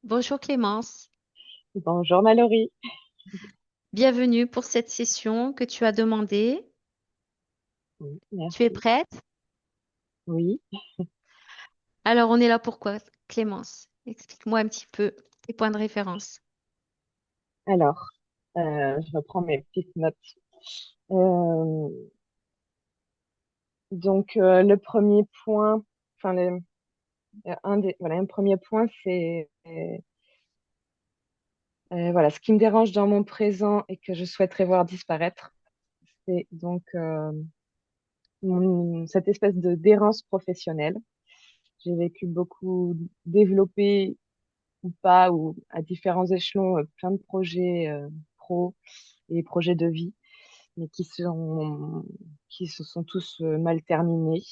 Bonjour Clémence, Bonjour Mallory. bienvenue pour cette session que tu as demandée. Oui, Tu es merci. prête? Oui, Alors on est là pourquoi, Clémence? Explique-moi un petit peu tes points de référence. alors, je reprends mes petites notes. Euh, le premier point, enfin, un premier point, c'est voilà, ce qui me dérange dans mon présent et que je souhaiterais voir disparaître, c'est cette espèce de d'errance professionnelle. J'ai vécu beaucoup développé ou pas, ou à différents échelons, plein de projets pro et projets de vie, mais qui se sont tous mal terminés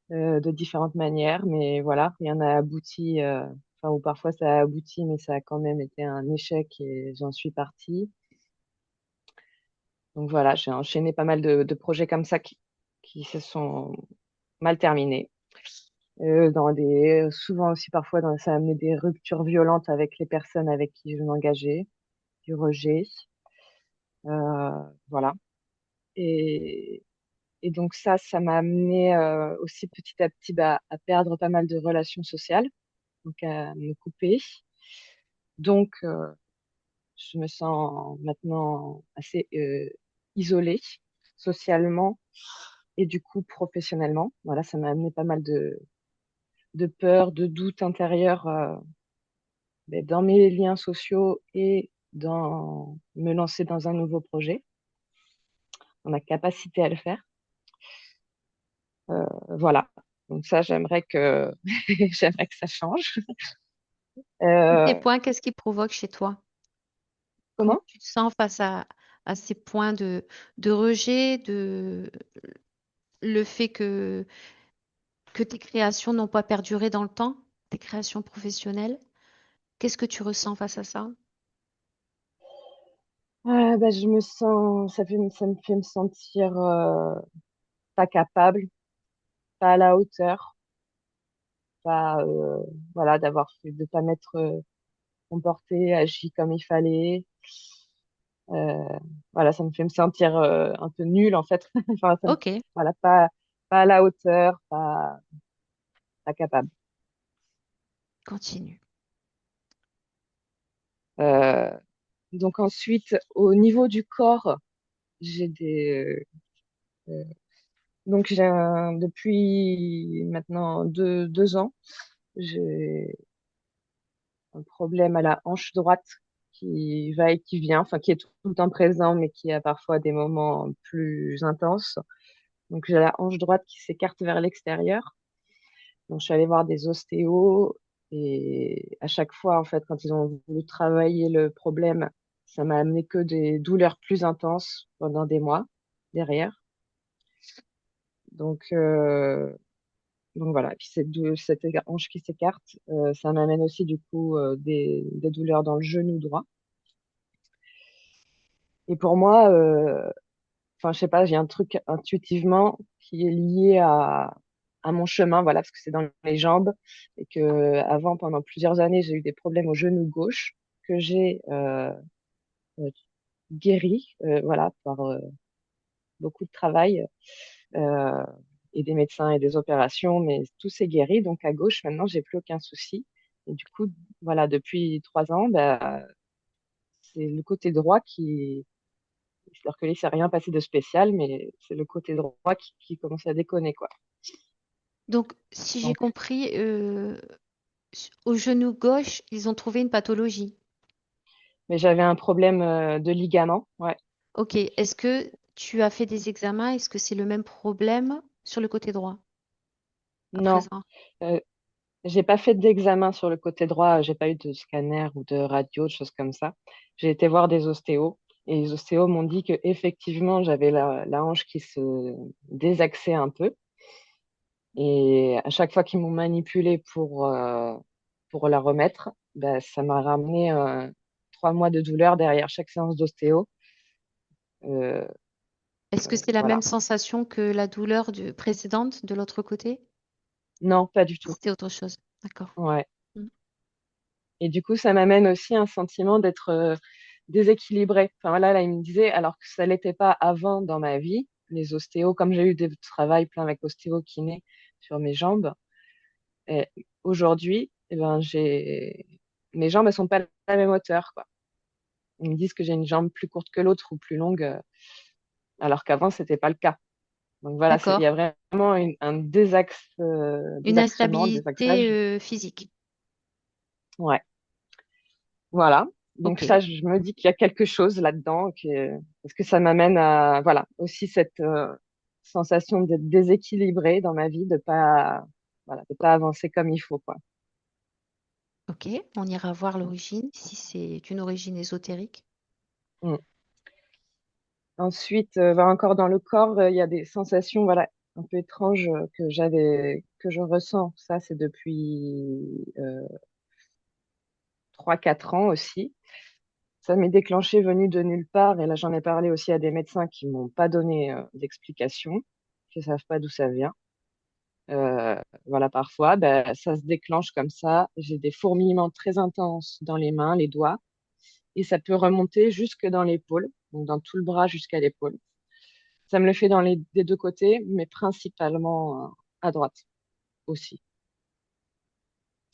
de différentes manières. Mais voilà, rien n'a abouti, enfin, ou parfois ça a abouti, mais ça a quand même été un échec et j'en suis partie. Donc voilà, j'ai enchaîné pas mal de projets comme ça qui se sont mal terminés. Souvent aussi parfois, ça a amené des ruptures violentes avec les personnes avec qui je m'engageais, du rejet. Voilà. Et, Et donc ça m'a amené aussi petit à petit à perdre pas mal de relations sociales, donc à me couper. Donc je me sens maintenant assez isolée socialement et du coup professionnellement. Voilà, ça m'a amené pas mal de peurs, de doutes intérieurs dans mes liens sociaux et dans me lancer dans un nouveau projet, dans ma capacité à le faire. Voilà. Donc ça, j'aimerais que ça change. Ces Euh, points, qu'est-ce qui provoque chez toi? Comment Comment? tu te sens face à ces points de rejet, le fait que tes créations n'ont pas perduré dans le temps, tes créations professionnelles? Qu'est-ce que tu ressens face à ça? Je me sens, ça me fait me sentir pas capable, pas à la hauteur, pas, voilà, de pas m'être comportée, agi comme il fallait. Euh, voilà, ça me fait me sentir un peu nulle en fait. Enfin, Ok, voilà, pas à la hauteur, pas capable. continue. Euh, donc ensuite, au niveau du corps, j'ai des, euh, depuis maintenant 2 ans, j'ai un problème à la hanche droite qui va et qui vient, enfin qui est tout le temps présent, mais qui a parfois des moments plus intenses. Donc j'ai la hanche droite qui s'écarte vers l'extérieur. Donc je suis allée voir des ostéos et à chaque fois, en fait, quand ils ont voulu travailler le problème, ça m'a amené que des douleurs plus intenses pendant des mois derrière. Donc, euh, donc voilà. Et puis cette hanche qui s'écarte, ça m'amène aussi du coup des douleurs dans le genou droit. Et pour moi, enfin, je sais pas, j'ai un truc intuitivement qui est lié à mon chemin, voilà, parce que c'est dans les jambes et que avant, pendant plusieurs années, j'ai eu des problèmes au genou gauche que j'ai euh, guéri, voilà, par beaucoup de travail euh, et des médecins et des opérations, mais tout s'est guéri. Donc à gauche, maintenant, j'ai plus aucun souci. Et du coup, voilà, depuis 3 ans, c'est le côté droit qui alors que là, il s'est rien passé de spécial, mais c'est le côté droit qui commence à déconner, quoi. Donc, si j'ai Donc, compris, au genou gauche, ils ont trouvé une pathologie. mais j'avais un problème de ligament, ouais. Ok, est-ce que tu as fait des examens? Est-ce que c'est le même problème sur le côté droit à Non, présent? euh, j'ai pas fait d'examen sur le côté droit, j'ai pas eu de scanner ou de radio, de choses comme ça. J'ai été voir des ostéos et les ostéos m'ont dit que effectivement j'avais la hanche qui se désaxait un peu. Et à chaque fois qu'ils m'ont manipulé pour la remettre, ça m'a ramené 3 mois de douleur derrière chaque séance d'ostéo. Euh, Est-ce que c'est la même voilà. sensation que la douleur précédente de l'autre côté? Non, pas du tout. C'était autre chose. D'accord. Ouais. Mm. Et du coup, ça m'amène aussi un sentiment d'être déséquilibrée. Enfin voilà, là, il me disait, alors que ça l'était pas avant dans ma vie, les ostéos, comme j'ai eu des travails plein avec ostéo kiné sur mes jambes, et aujourd'hui, eh ben, mes jambes, elles sont pas à la même hauteur, quoi. Ils me disent que j'ai une jambe plus courte que l'autre ou plus longue, alors qu'avant, c'était pas le cas. Donc voilà, il y D'accord. a vraiment un Une désaxement, instabilité désaxage. physique. Ouais, voilà. Donc Ok. ça, je me dis qu'il y a quelque chose là-dedans, parce que ça m'amène à, voilà, aussi cette sensation d'être déséquilibrée dans ma vie, voilà, de pas avancer comme il faut, quoi. Ok. On ira voir l'origine, si c'est une origine ésotérique. Mm. Ensuite, bah, encore dans le corps, il y a des sensations, voilà, un peu étranges que je ressens. Ça, c'est depuis 3, 4 ans aussi. Ça m'est déclenché venu de nulle part. Et là, j'en ai parlé aussi à des médecins qui m'ont pas donné d'explication, qui ne savent pas d'où ça vient. Voilà, parfois, ben, ça se déclenche comme ça. J'ai des fourmillements très intenses dans les mains, les doigts, et ça peut remonter jusque dans l'épaule, donc dans tout le bras jusqu'à l'épaule. Ça me le fait des deux côtés, mais principalement à droite aussi.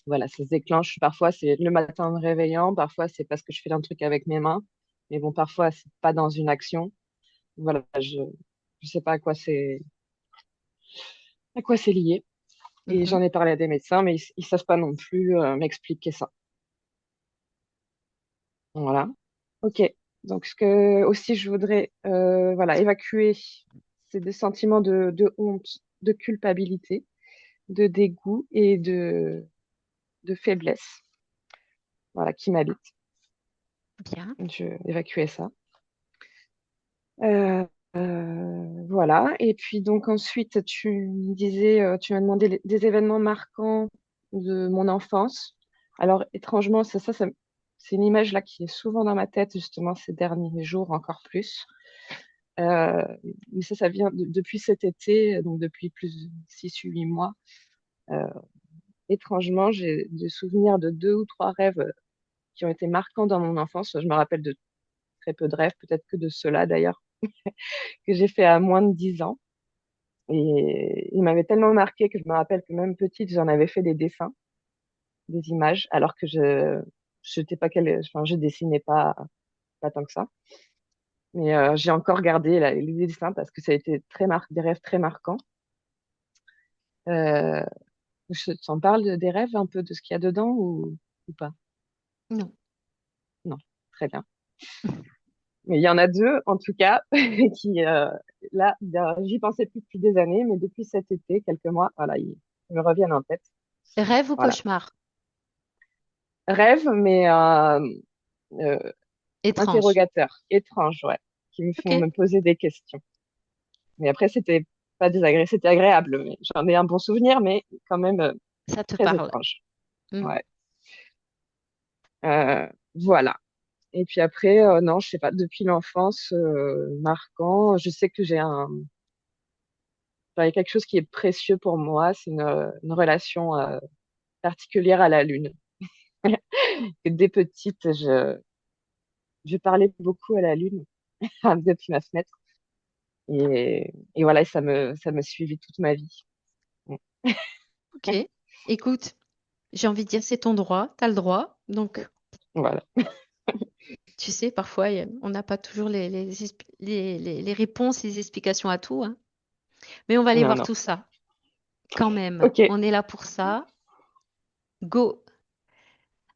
Voilà, ça se déclenche. Parfois, c'est le matin en me réveillant. Parfois, c'est parce que je fais un truc avec mes mains. Mais bon, parfois, c'est pas dans une action. Voilà, je sais pas à quoi c'est lié. Et Mhm. j'en ai parlé à des médecins, mais ils savent pas non plus m'expliquer ça. Voilà. Ok. Donc, ce que aussi je voudrais voilà, évacuer, c'est des sentiments de honte, de culpabilité, de dégoût et de faiblesse, voilà, qui m'habitent. Bien. Je vais évacuer ça. Euh, voilà. Et puis donc ensuite, tu me disais, tu m'as demandé des événements marquants de mon enfance. Alors étrangement, c'est une image là qui est souvent dans ma tête justement ces derniers jours encore plus. Euh, mais ça vient depuis cet été, donc depuis plus de 6 ou 8 mois. Euh, Étrangement, j'ai des souvenirs de 2 ou 3 rêves qui ont été marquants dans mon enfance. Je me rappelle de très peu de rêves, peut-être que de ceux-là d'ailleurs, que j'ai fait à moins de 10 ans. Et il m'avait tellement marqué que je me rappelle que même petite, j'en avais fait des dessins, des images, alors que je n'étais pas enfin, je dessinais pas tant que ça. Mais j'ai encore gardé les dessins parce que ça a été des rêves très marquants. Euh, je t'en parle des rêves, un peu de ce qu'il y a dedans ou pas? Non. Non, très bien. Mais il y en a deux, en tout cas, qui, là, j'y pensais plus depuis des années, mais depuis cet été, quelques mois, voilà, ils me reviennent en tête. Rêve ou Voilà. cauchemar? Rêve, mais euh, Étrange. interrogateurs, étranges, ouais, qui me Ok. font me poser des questions. Mais après, c'était pas désagréable, c'était agréable. Mais j'en ai un bon souvenir, mais quand même Ça te très parle. étrange. Hmm. Ouais. Voilà. Et puis après, non, je sais pas, depuis l'enfance, marquant, je sais que enfin, il y a quelque chose qui est précieux pour moi, c'est une relation particulière à la Lune. Dès petite, je parlais beaucoup à la Lune depuis ma fenêtre. Et voilà, ça me suivi toute ma vie. Mm. Ok. Écoute, j'ai envie de dire, c'est ton droit, t'as le droit. Donc, Voilà. tu sais, parfois, on n'a pas toujours les réponses, les explications à tout, hein. Mais on va aller Non, voir non. tout ça quand même. Ok, On est là pour ça. Go.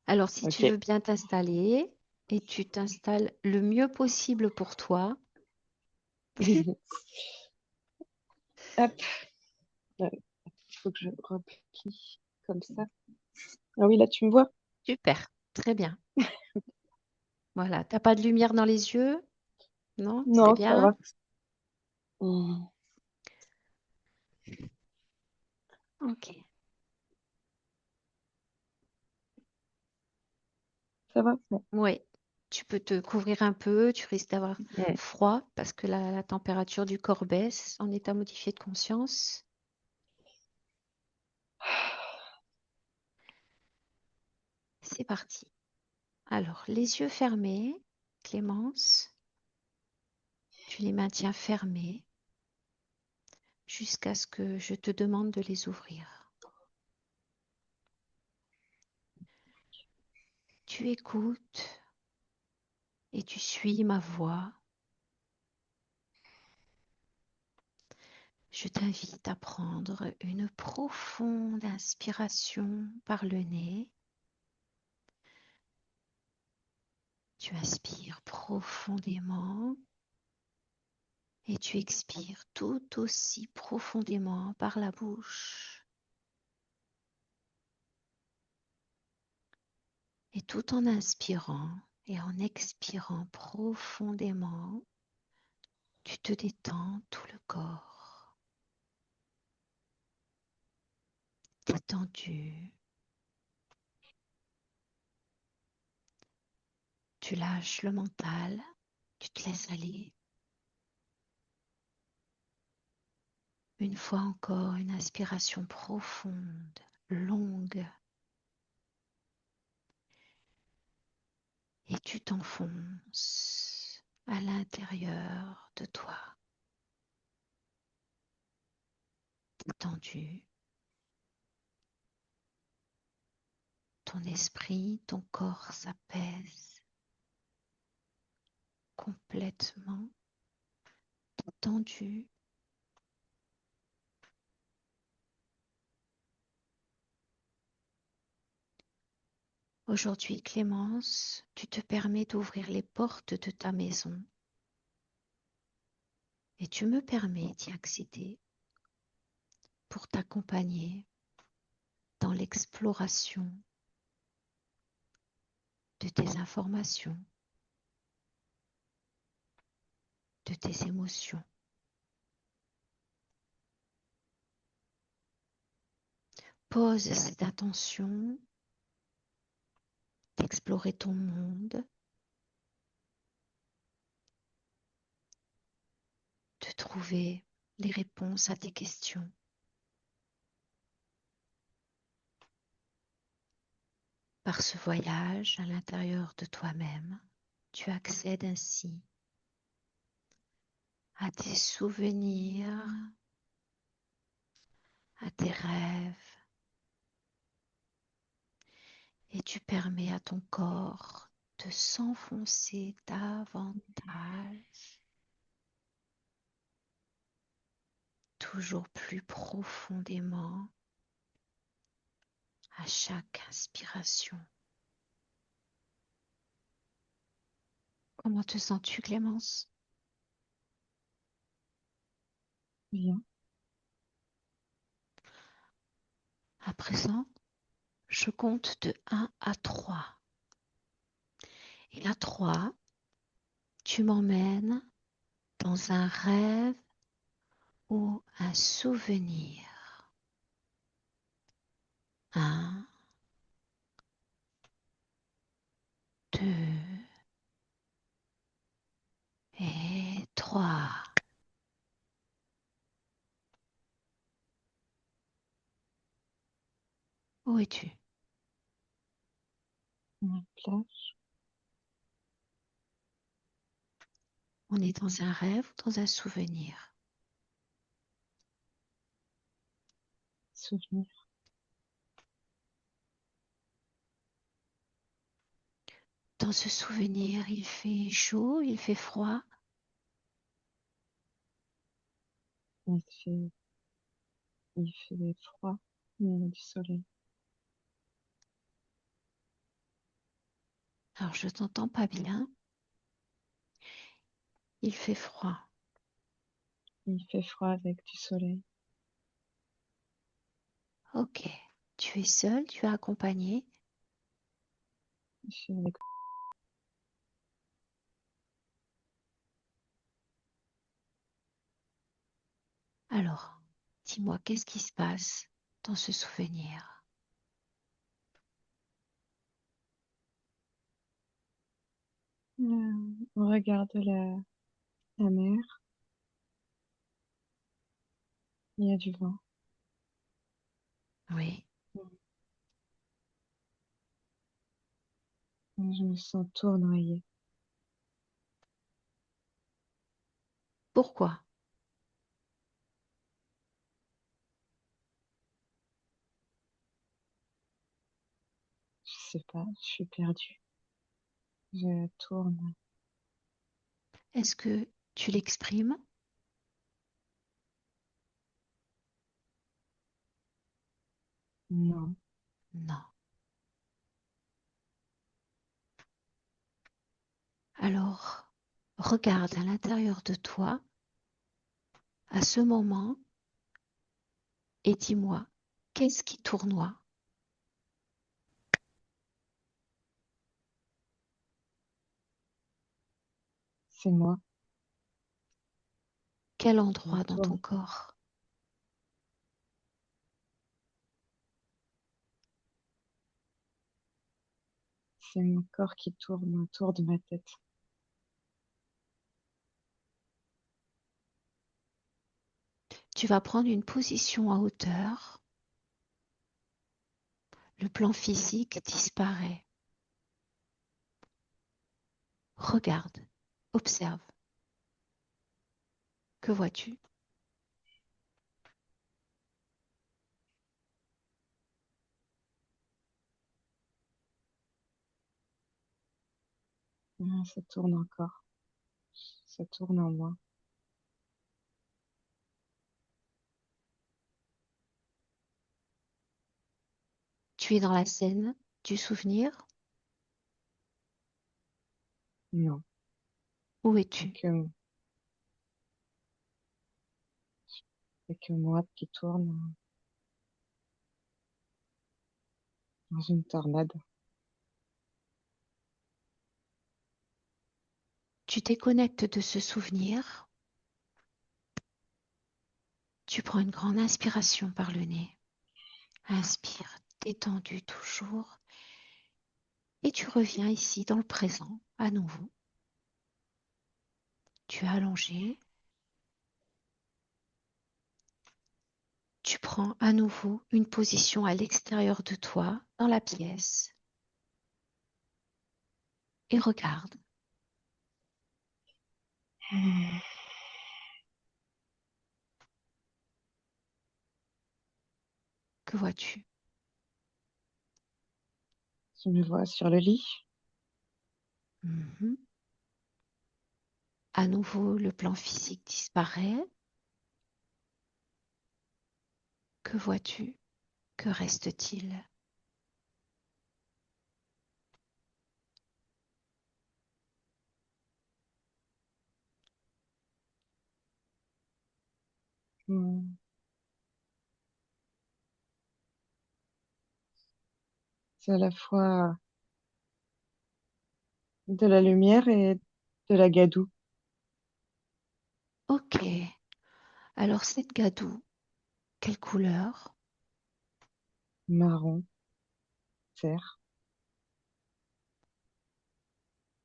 Alors, si tu veux ok. bien t'installer et tu t'installes le mieux possible pour toi. Hop, il faut que je replie comme ça. Ah oui, là, tu me vois? Super. Très bien. Voilà. T'as pas de lumière dans les yeux? Non? C'est Non, ça bien? va. Mm. Ok. Ça va? Ouais. Oui. Tu peux te couvrir un peu. Tu risques d'avoir Mm. froid parce que la température du corps baisse en état modifié de conscience. c'est parti. Alors, les yeux fermés, Clémence, tu les maintiens fermés jusqu'à ce que je te demande de les ouvrir. Tu écoutes et tu suis ma voix. Je t'invite à prendre une profonde inspiration par le nez. Tu inspires profondément et tu expires tout aussi profondément par la bouche. Et tout en inspirant et en expirant profondément, tu te détends tout le corps, détendu. Tu lâches le mental, tu te laisses aller. Une fois encore, une inspiration profonde, longue. Et tu t'enfonces à l'intérieur de toi, détendu. Ton esprit, ton corps s'apaise complètement détendu. Aujourd'hui, Clémence, tu te permets d'ouvrir les portes de ta maison et tu me permets d'y accéder pour t'accompagner dans l'exploration de tes informations, de tes émotions. Pose cette intention d'explorer ton monde, de trouver les réponses à tes questions. Par ce voyage à l'intérieur de toi-même, tu accèdes ainsi à tes souvenirs, à tes rêves, et tu permets à ton corps de s'enfoncer davantage, toujours plus profondément à chaque inspiration. Comment te sens-tu, Clémence? Bien. À présent, je compte de 1 à 3. Et là, 3, tu m'emmènes dans un rêve ou un souvenir. 1, 2 et 3. Où es-tu? La plage, On est dans un rêve ou dans un souvenir? souvenir. Dans ce souvenir, il fait chaud, il fait froid. Il fait, il fait froid, mais il y a du soleil. Alors, je t'entends pas bien. Il fait froid. Il fait froid avec du soleil. Ok. Tu es seul, tu es accompagné. Je suis avec Alors, dis-moi, qu'est-ce qui se passe dans ce souvenir? On regarde la mer, il y a du vent. Oui. Je me sens tournoyée. Pourquoi? Je sais pas, je suis perdue. Je tourne. Est-ce que tu l'exprimes? Non, Non. Alors, regarde à l'intérieur de toi à ce moment et dis-moi, qu'est-ce qui tournoie? c'est moi. Quel Je endroit dans ton tourne. corps? C'est mon corps qui tourne autour de ma tête. Tu vas prendre une position à hauteur. Le plan physique disparaît. Regarde, observe. Que vois-tu? Ah, ça tourne encore. Ça tourne en moi. Tu es dans la scène du souvenir. Non, Où c'est es-tu? que moi qui tourne dans une tornade. Tu déconnectes de ce souvenir. Tu prends une grande inspiration par le nez. Inspire, détendu toujours. Et tu reviens ici dans le présent à nouveau. Tu es allongé. Tu prends à nouveau une position à l'extérieur de toi, dans la pièce. Et regarde. Hmm. Que vois-tu? Je me vois sur le lit. Mhm. À nouveau, le plan physique disparaît. Que vois-tu? Que reste-t-il? Hmm. C'est à la fois de la lumière et de la gadoue. Ok. Alors cette gadoue, quelle couleur? Marron, vert.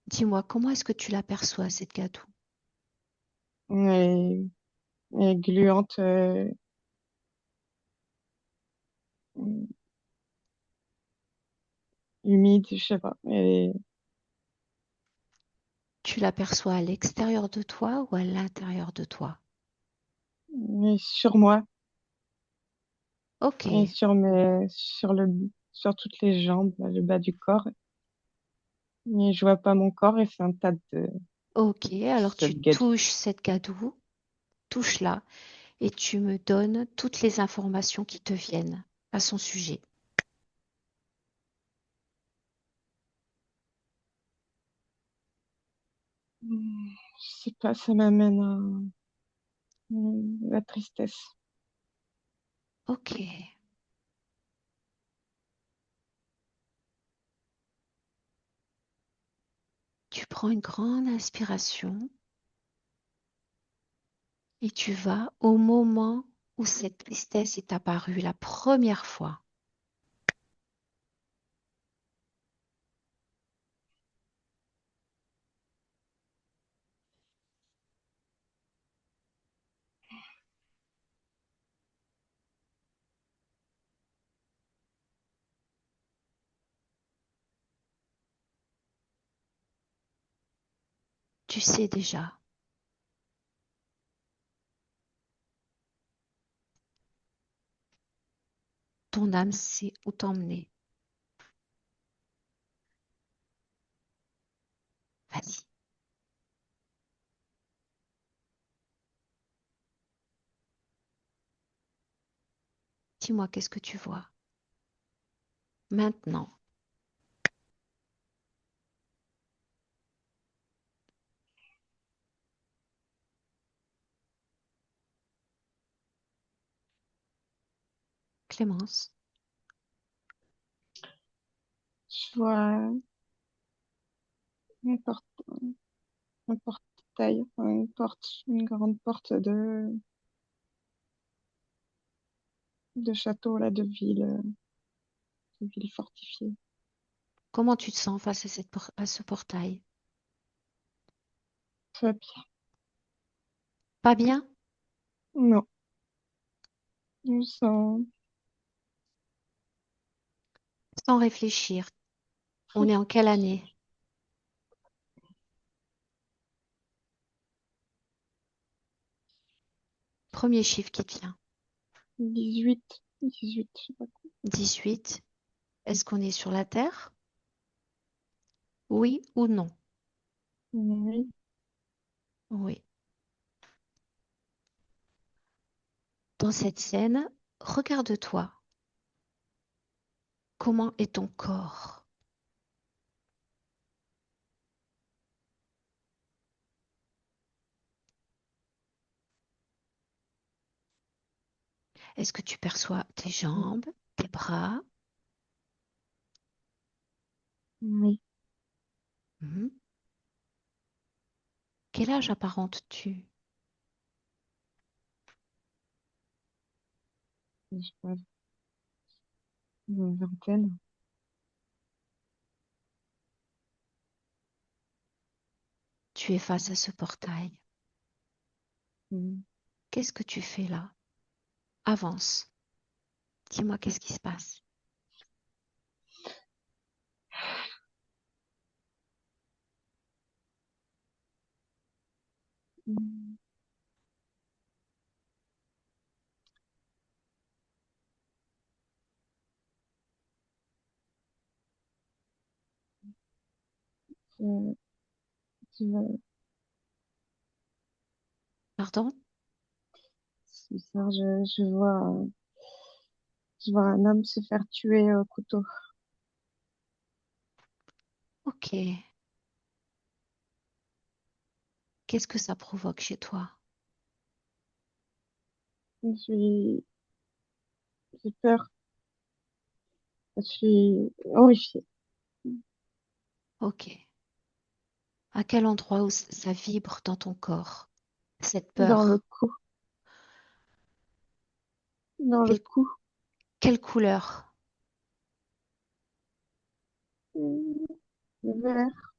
Dis-moi, comment est-ce que tu l'aperçois, cette gadoue? Elle est gluante, humide, je sais pas. Tu l'aperçois à l'extérieur de toi ou à l'intérieur de toi? Elle est sur moi Ok, et sur toutes les jambes, le bas du corps. Mais je vois pas mon corps et c'est un tas de ok. Alors tu cette gadoue. touches cette gadoue, touche-la et tu me donnes toutes les informations qui te viennent à son sujet. Je sais pas, ça m'amène à la tristesse. Ok, tu prends une grande inspiration et tu vas au moment où cette tristesse est apparue la première fois. Tu sais déjà. Ton âme sait où t'emmener. Vas-y, dis-moi qu'est-ce que tu vois. Maintenant, Clémence, Je vois une porte, un portail, enfin, une porte, une grande porte de château, là, de ville fortifiée. comment tu te sens face à, à ce portail? Très bien. Pas bien? Non, je sens Sans réfléchir. On très est en quelle année? Premier chiffre qui te vient. 18, je sais pas quoi. 18. Est-ce qu'on est sur la Terre? Oui ou non? Oui, Oui. Dans cette scène, regarde-toi. Comment est ton corps? Est-ce que tu perçois tes jambes, tes bras? oui, Mhm. Quel âge apparentes-tu? je sais pas, une vingtaine. Tu es face à ce portail. Mm. Qu'est-ce que tu fais là? Avance. Dis-moi qu'est-ce qui se passe. Mm. Je, je, Pardon? c'est ça, je vois un homme se faire tuer au couteau. Ok. Qu'est-ce que ça provoque chez toi? J'ai peur, je suis horrifiée. Ok. À quel endroit où ça vibre dans ton corps? Cette Dans le peur. cou, dans le Quelle, cou. quelle couleur? Mm. Vert.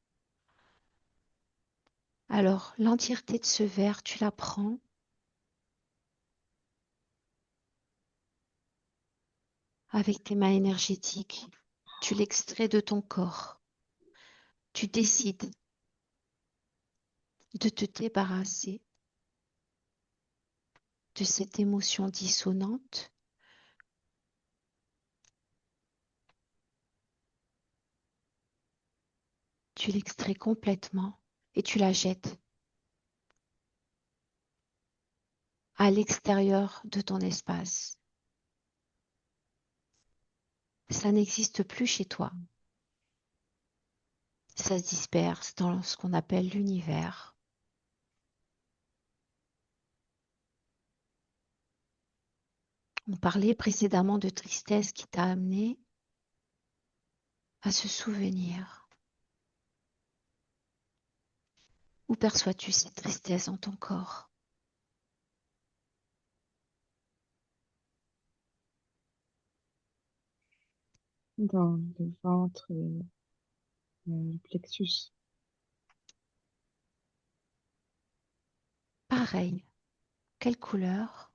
Alors, l'entièreté de ce verre, tu la prends avec tes mains énergétiques. Tu l'extrais de ton corps. Tu décides de te débarrasser de cette émotion dissonante. Tu l'extrais complètement et tu la jettes à l'extérieur de ton espace. Ça n'existe plus chez toi. Ça se disperse dans ce qu'on appelle l'univers. On parlait précédemment de tristesse qui t'a amené à ce souvenir. Où perçois-tu cette tristesse en ton corps? Dans le ventre et le plexus. Pareil. Quelle couleur?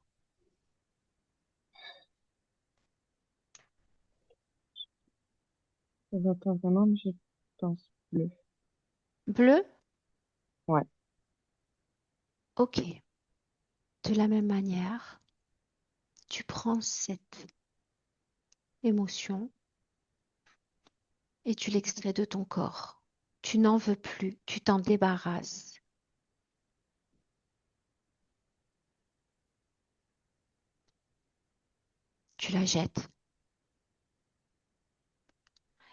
Ça va pas vraiment, mais je pense bleu. Bleu? Ouais. Ok. De la même manière, tu prends cette émotion et tu l'extrais de ton corps. Tu n'en veux plus, tu t'en débarrasses. Tu la jettes.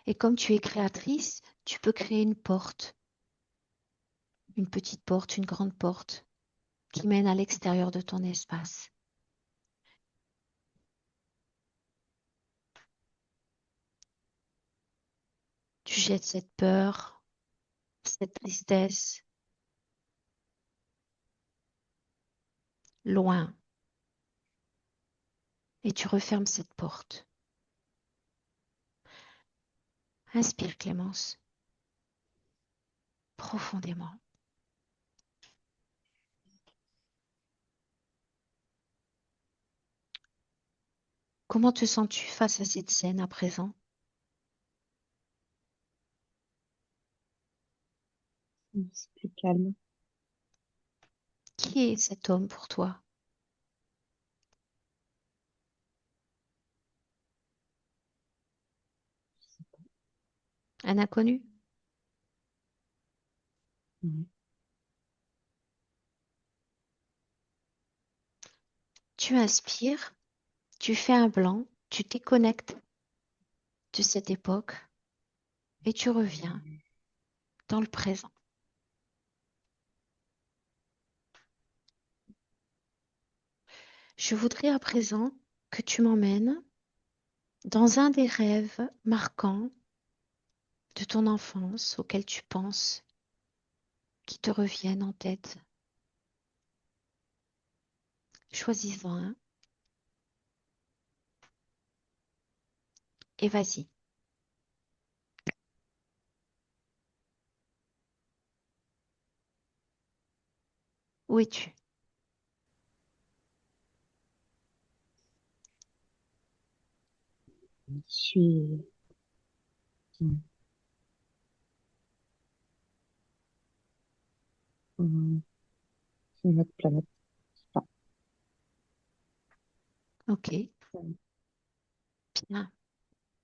Et comme tu es créatrice, tu peux créer une petite porte, une grande porte qui mène à l'extérieur de ton espace. Tu jettes cette peur, cette tristesse loin et tu refermes cette porte. Inspire, Clémence, profondément. Comment te sens-tu face à cette scène à présent? C'est plus calme. Qui est cet homme pour toi? Un inconnu? Mhm. Tu inspires, tu fais un blanc, tu déconnectes de cette époque et tu reviens dans le présent. Je voudrais à présent que tu m'emmènes dans un des rêves marquants de ton enfance auxquels tu penses, qui te reviennent en tête. Choisis-en un et vas-y. Où es-tu? Je suis euh, sur une autre planète. Je sais pas. Ok, bien.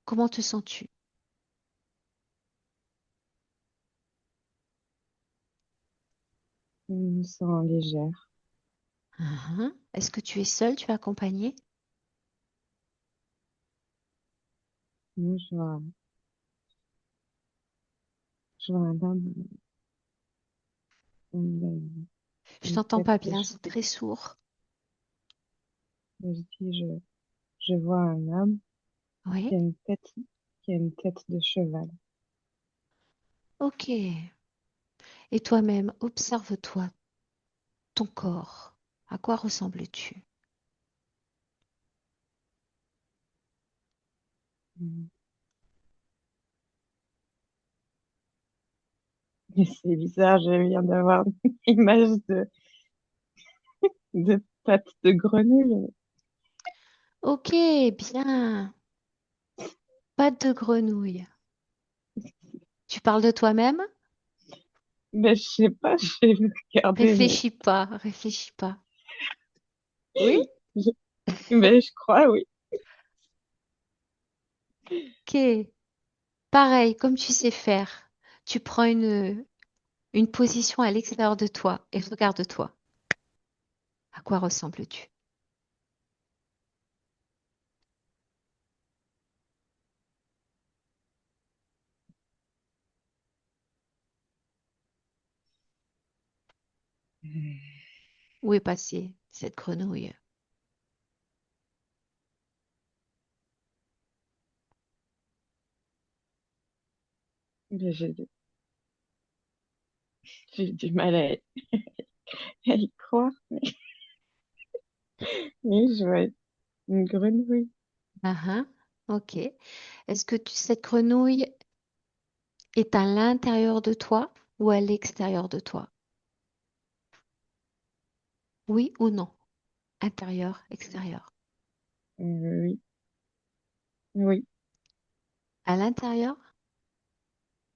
Comment te sens-tu? Je me sens légère. Est-ce que tu es seule, tu es accompagnée? Moi, je vois un homme, une, Je une t'entends tête pas de bien, c'est très sourd. je dis, je vois un homme Oui, qui a une tête, qui a une tête de cheval. ok. Et toi-même, observe-toi, ton corps. À quoi ressembles-tu? Mhm. Et c'est bizarre, je viens d'avoir une image de pattes de grenouille. Ok, bien. Pâte de grenouille. Tu parles de toi-même? Mais je sais pas, j'ai regardé, mais, Réfléchis pas, réfléchis pas. Oui? je, mais je crois, oui. Ok. Pareil, comme tu sais faire, tu prends une position à l'extérieur de toi et regarde-toi. À quoi ressembles-tu? Où est passée cette grenouille? Mais j'ai du mal à y croire. Mais je vois une grenouille. Ah, ah, ok. Est-ce que cette grenouille est à l'intérieur de toi ou à l'extérieur de toi? Oui ou non? Intérieur, extérieur. Oui, oui, À l'intérieur?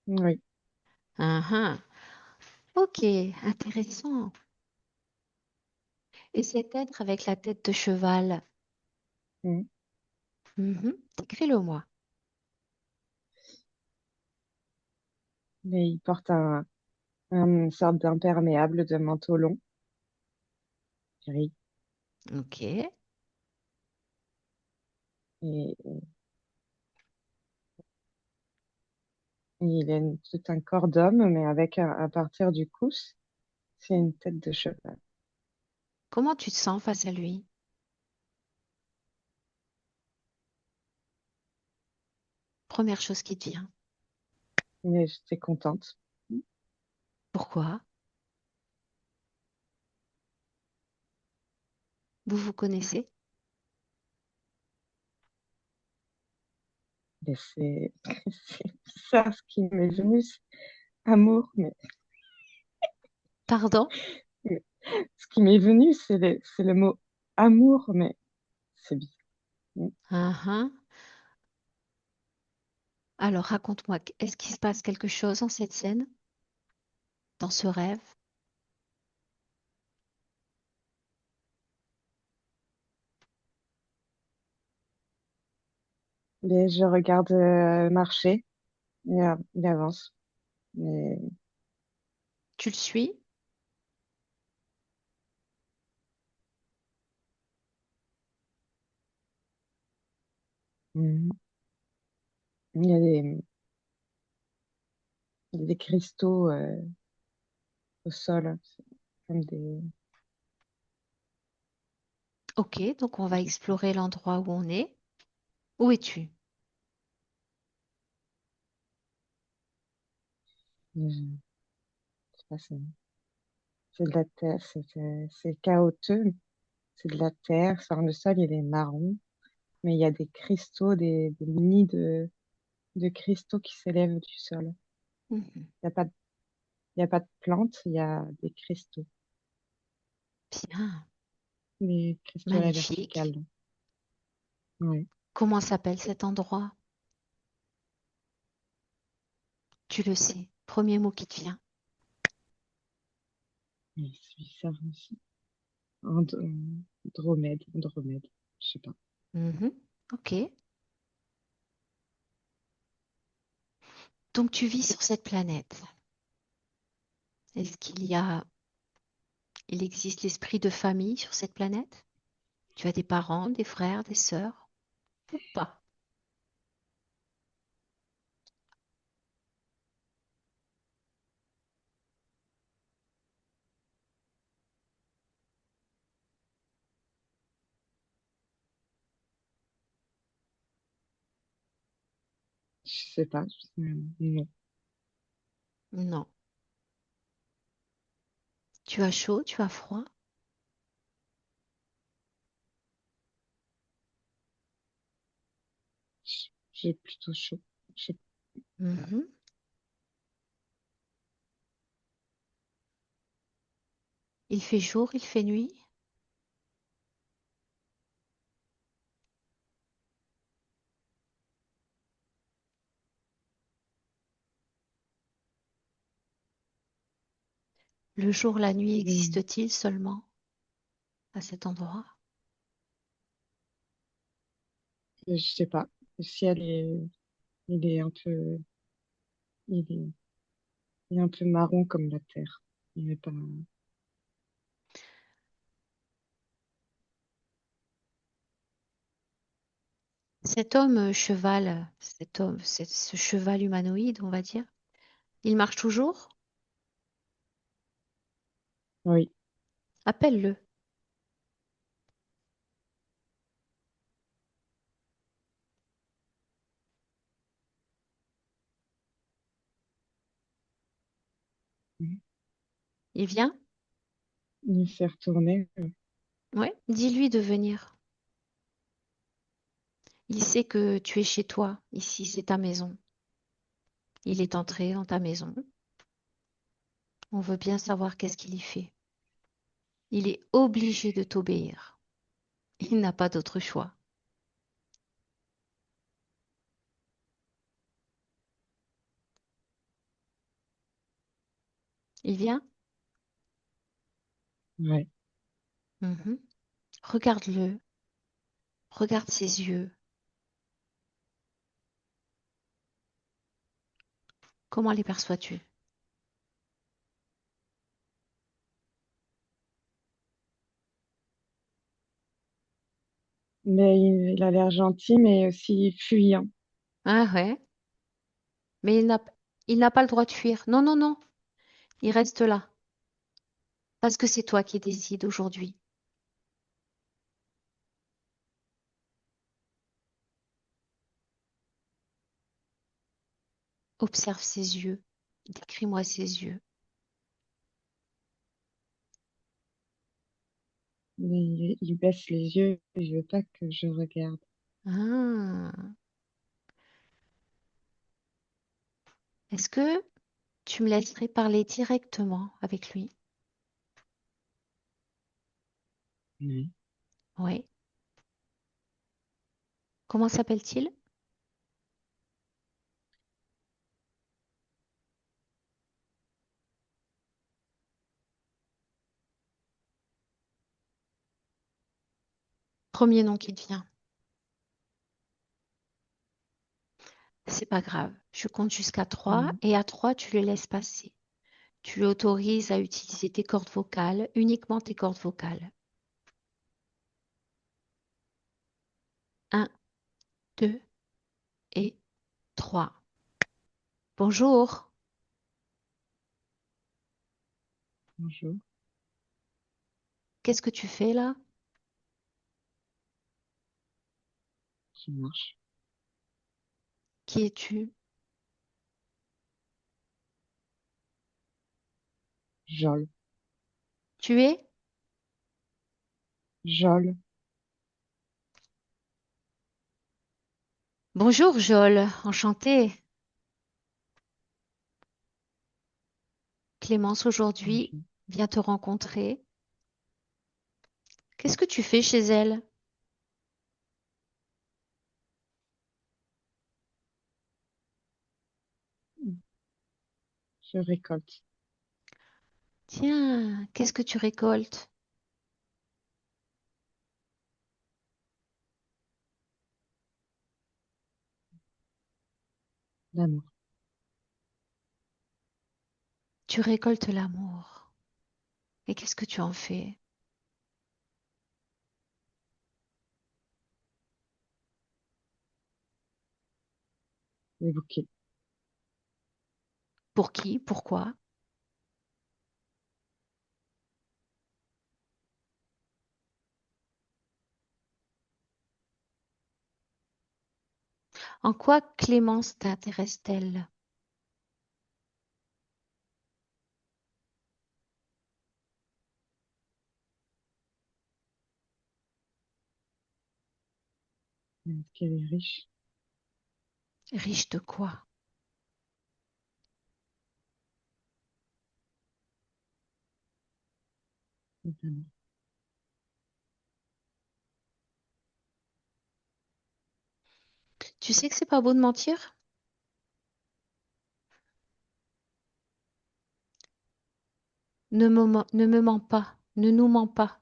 oui. Ah, ah. Ok, intéressant. Et cet être avec la tête de cheval, Mm. décris-le-moi. Mais il porte une sorte d'imperméable de manteau long, gris. Ok, Et il a tout un corps d'homme, mais avec à partir du cou, c'est une tête de cheval. comment tu te sens face à lui? Première chose qui te vient. Mais j'étais contente. Pourquoi? Vous vous connaissez? Mais c'est ça ce qui m'est venu, c'est amour. Pardon? Mais ce qui m'est venu, c'est le mot amour, mais c'est bien. Uhum. Alors raconte-moi, est-ce qu'il se passe quelque chose dans cette scène, dans ce rêve? Mais je regarde marcher, il avance. Mais, Tu le suis? mhm. Il y a des cristaux au sol, c'est comme des. Ok, donc on va explorer l'endroit où on est. Où es-tu? Je sais pas, c'est de la terre, c'est chaotique, c'est de la terre. Sur le sol, il est marron, mais il y a des cristaux, des nids de cristaux qui s'élèvent du sol. Mhm. Il n'y a pas, il y a pas de plantes, il y a des cristaux, Bien, des cristaux à la magnifique. verticale. Oui, Comment s'appelle cet endroit? Tu le sais. Premier mot qui te vient. je suis ça aussi. Andromède, je sais pas. Mhm. Ok. Donc tu vis sur cette planète. Est-ce il existe l'esprit de famille sur cette planète? Tu as des parents, des frères, des sœurs? Ou pas? Je sais pas. Non. Non. Tu as chaud, tu as froid? J'ai plutôt chaud. Je- Mhm. Il fait jour, il fait nuit? Le jour, la nuit Mm. existe-t-il seulement à cet endroit? Je sais pas. Le ciel il est un peu, il est, il est un peu marron comme la terre. Il est pas. Cet homme cheval, ce cheval humanoïde, on va dire, il marche toujours? Oui. Appelle-le. Mm. Il vient? Il s'est retourné. Ouais. Dis-lui de venir. Il sait que tu es chez toi. Ici, c'est ta maison. Il est entré dans ta maison. On veut bien savoir qu'est-ce qu'il y fait. Il est obligé de t'obéir. Il n'a pas d'autre choix. Il vient? Ouais. Mhm. Regarde-le, regarde ses yeux. Comment les perçois-tu? Mais il a l'air gentil, mais aussi fuyant. Ah ouais, mais il n'a pas le droit de fuir. Non, non, non, il reste là. Parce que c'est toi qui décides aujourd'hui. Observe ses yeux. Décris-moi ses yeux. Mais il baisse les yeux, et je veux pas que je regarde. Ah. Est-ce que tu me laisserais parler directement avec lui? Oui. Oui. Comment s'appelle-t-il? Premier nom qui te vient. C'est pas grave. Je compte jusqu'à 3 Mhm. et à 3, tu le laisses passer. Tu l'autorises à utiliser tes cordes vocales, uniquement tes cordes vocales. Un, 2 et 3. Bonjour. Bonjour. Qu'est-ce que tu fais là? Qui marche. Qui es-tu? Jol. Tu es? Jol. Bonjour, Joel. Enchantée. Clémence aujourd'hui Bonjour. vient te rencontrer. Qu'est-ce que tu fais chez elle? Je récolte Tiens, qu'est-ce que tu récoltes? l'amour. Tu récoltes l'amour. Et qu'est-ce que tu en fais? Les bouquets. Pour qui? Pourquoi? En quoi Clémence t'intéresse-t-elle? Est-ce qu'elle est riche? Riche de quoi? Notamment. Tu sais que c'est pas beau de mentir? Ne me mens pas, ne nous mens pas.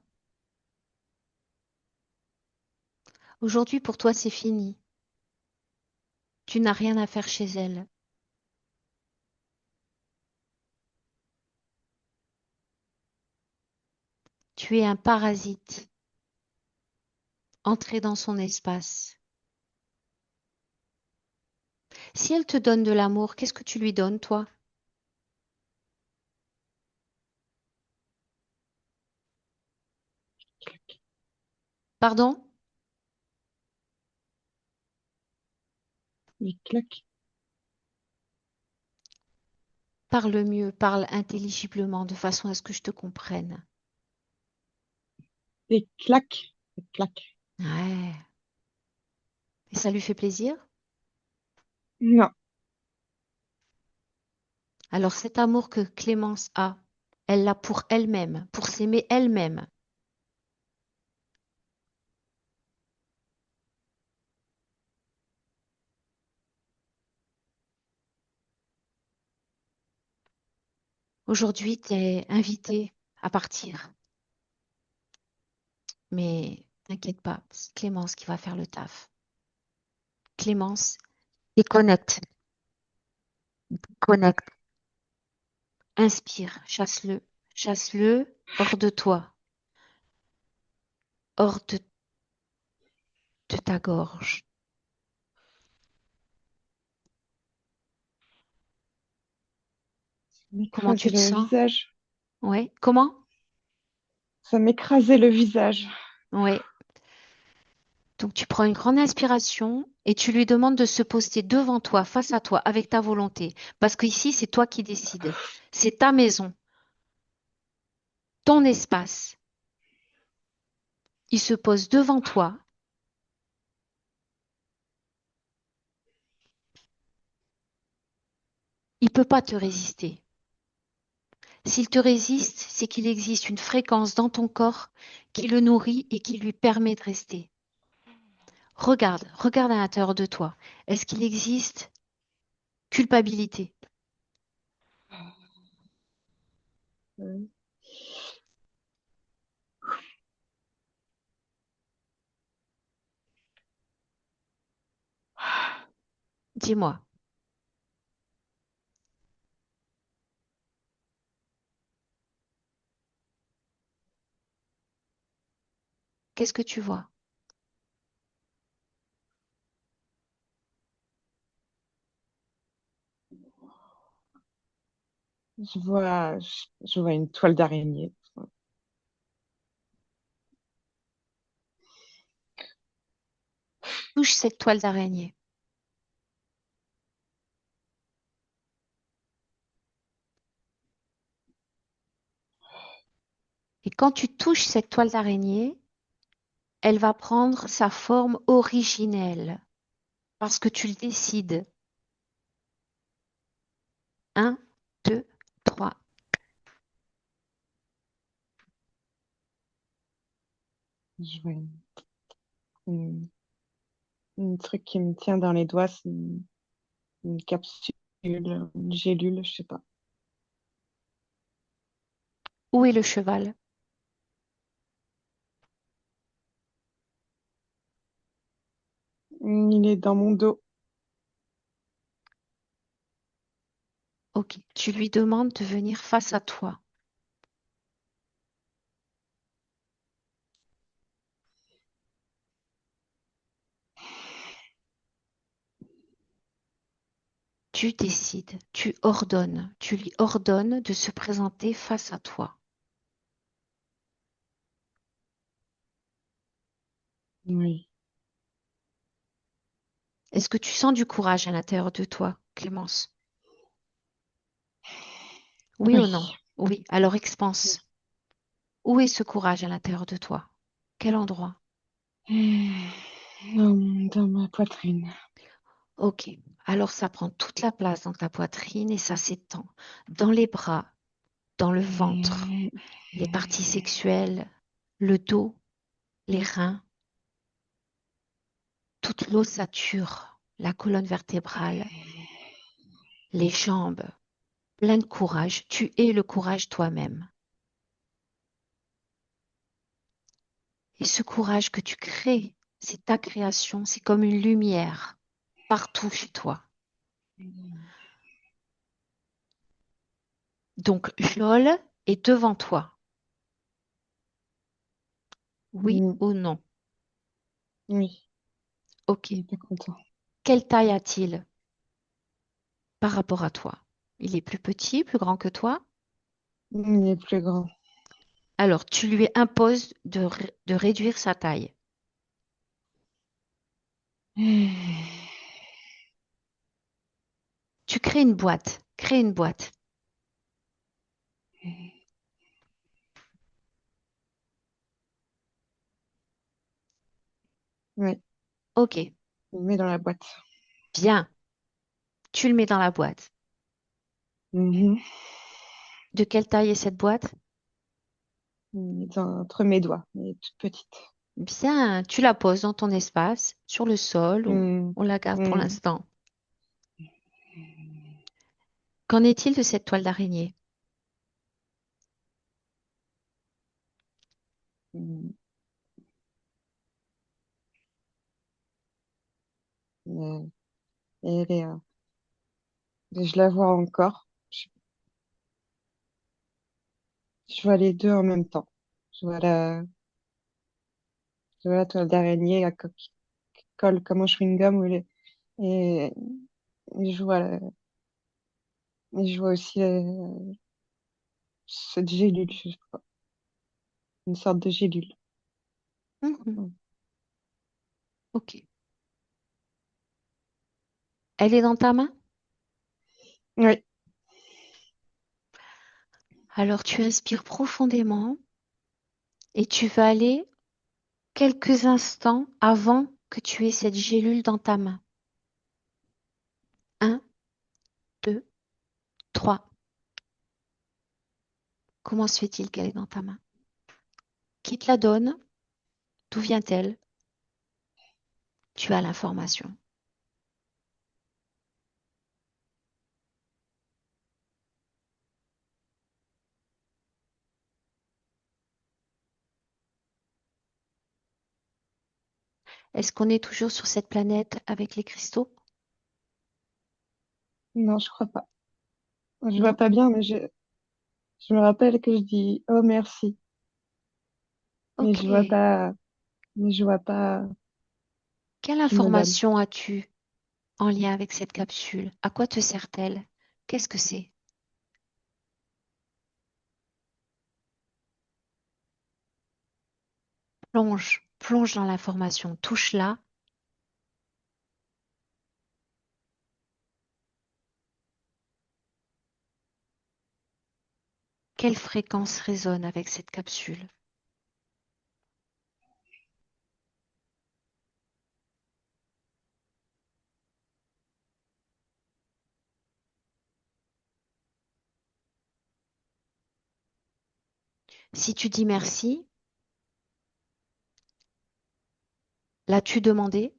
Aujourd'hui, pour toi, c'est fini. Tu n'as rien à faire chez elle. Tu es un parasite, entré dans son espace. Si elle te donne de l'amour, qu'est-ce que tu lui donnes, toi? Pardon? Les claques. Parle mieux, parle intelligiblement, de façon à ce que je te comprenne. Des claques. Des claques. Ouais. Et ça lui fait plaisir? Non. Alors cet amour que Clémence a, elle l'a pour elle-même, pour s'aimer elle-même. Aujourd'hui, tu es invité à partir. Mais t'inquiète pas, c'est Clémence qui va faire le taf. Clémence, déconnecte, connecte, inspire, chasse-le hors de toi, hors de ta gorge. Comment tu M'écraser te le sens? visage. Ouais. Comment? Ça m'écrasait le visage. Ouais. Donc tu prends une grande inspiration et tu lui demandes de se poster devant toi, face à toi, avec ta volonté. Parce qu'ici, c'est toi qui décides. C'est ta maison, ton espace. Il se pose devant toi. Il peut pas te résister. S'il te résiste, c'est qu'il existe une fréquence dans ton corps qui le nourrit et qui lui permet de rester. Regarde à l'intérieur de toi. Est-ce qu'il existe culpabilité? Euh, Dis-moi, qu'est-ce que tu vois? je vois une toile d'araignée. Touche cette toile d'araignée. Et quand tu touches cette toile d'araignée, elle va prendre sa forme originelle parce que tu le décides. Un, deux, trois. Je vois une- un truc qui me tient dans les doigts, c'est une capsule, une gélule, je sais pas. Où est le cheval? Il est dans mon dos. Ok, tu lui demandes de venir face à toi. Tu décides, tu ordonnes, tu lui ordonnes de se présenter face à toi. Oui. Est-ce que tu sens du courage à l'intérieur de toi, Clémence? Oui ou non? Oui. Oui, alors expanse. Où est ce courage à l'intérieur de toi? Quel endroit? Dans ma poitrine. Ok, alors ça prend toute la place dans ta poitrine et ça s'étend dans les bras, dans le ventre, les parties sexuelles, le dos, les reins, toute l'ossature, la colonne vertébrale, les jambes. Plein de courage, tu es le courage toi-même. Et ce courage que tu crées, c'est ta création, c'est comme une lumière partout chez toi. Donc, Jol est devant toi. Oui Mm. ou non? Oui, Ok. il est pas content. Quelle taille a-t-il par rapport à toi? Il est plus petit, plus grand que toi? Il est plus grand. Alors, tu lui imposes de réduire sa taille. Tu crées une boîte. Crée une boîte. Oui, Ok. il met dans la boîte. Bien. Tu le mets dans la boîte. Mhm. De quelle taille est cette boîte? Il est entre mes doigts, elle est toute petite. Bien. Tu la poses dans ton espace, sur le sol ou Mm. on la garde pour Mm. l'instant. Qu'en est-il de cette toile d'araignée? Mm. Mais- et je la vois encore. Je vois les deux en même temps. Je vois je vois la toile d'araignée qui colle comme un chewing-gum et, et et je vois aussi cette gélule, je crois, une sorte de gélule. Mhm. Mm. Ok. Elle est dans ta main? Oui, Alors tu inspires profondément et tu vas aller quelques instants avant que tu aies cette gélule dans ta main. Un, 2, 3. Comment se fait-il qu'elle est dans ta main? Qui te la donne? D'où vient-elle? Tu as l'information. Est-ce qu'on est toujours sur cette planète avec les cristaux? non, je crois pas. Je vois Non? pas bien, mais je me rappelle que je dis oh merci, mais Ok. je vois pas Quelle qui me donne. information as-tu en lien avec cette capsule? À quoi te sert-elle? Qu'est-ce que c'est? Plonge, plonge dans l'information, touche-la. Quelle fréquence résonne avec cette capsule? Si tu dis merci, l'as-tu demandé?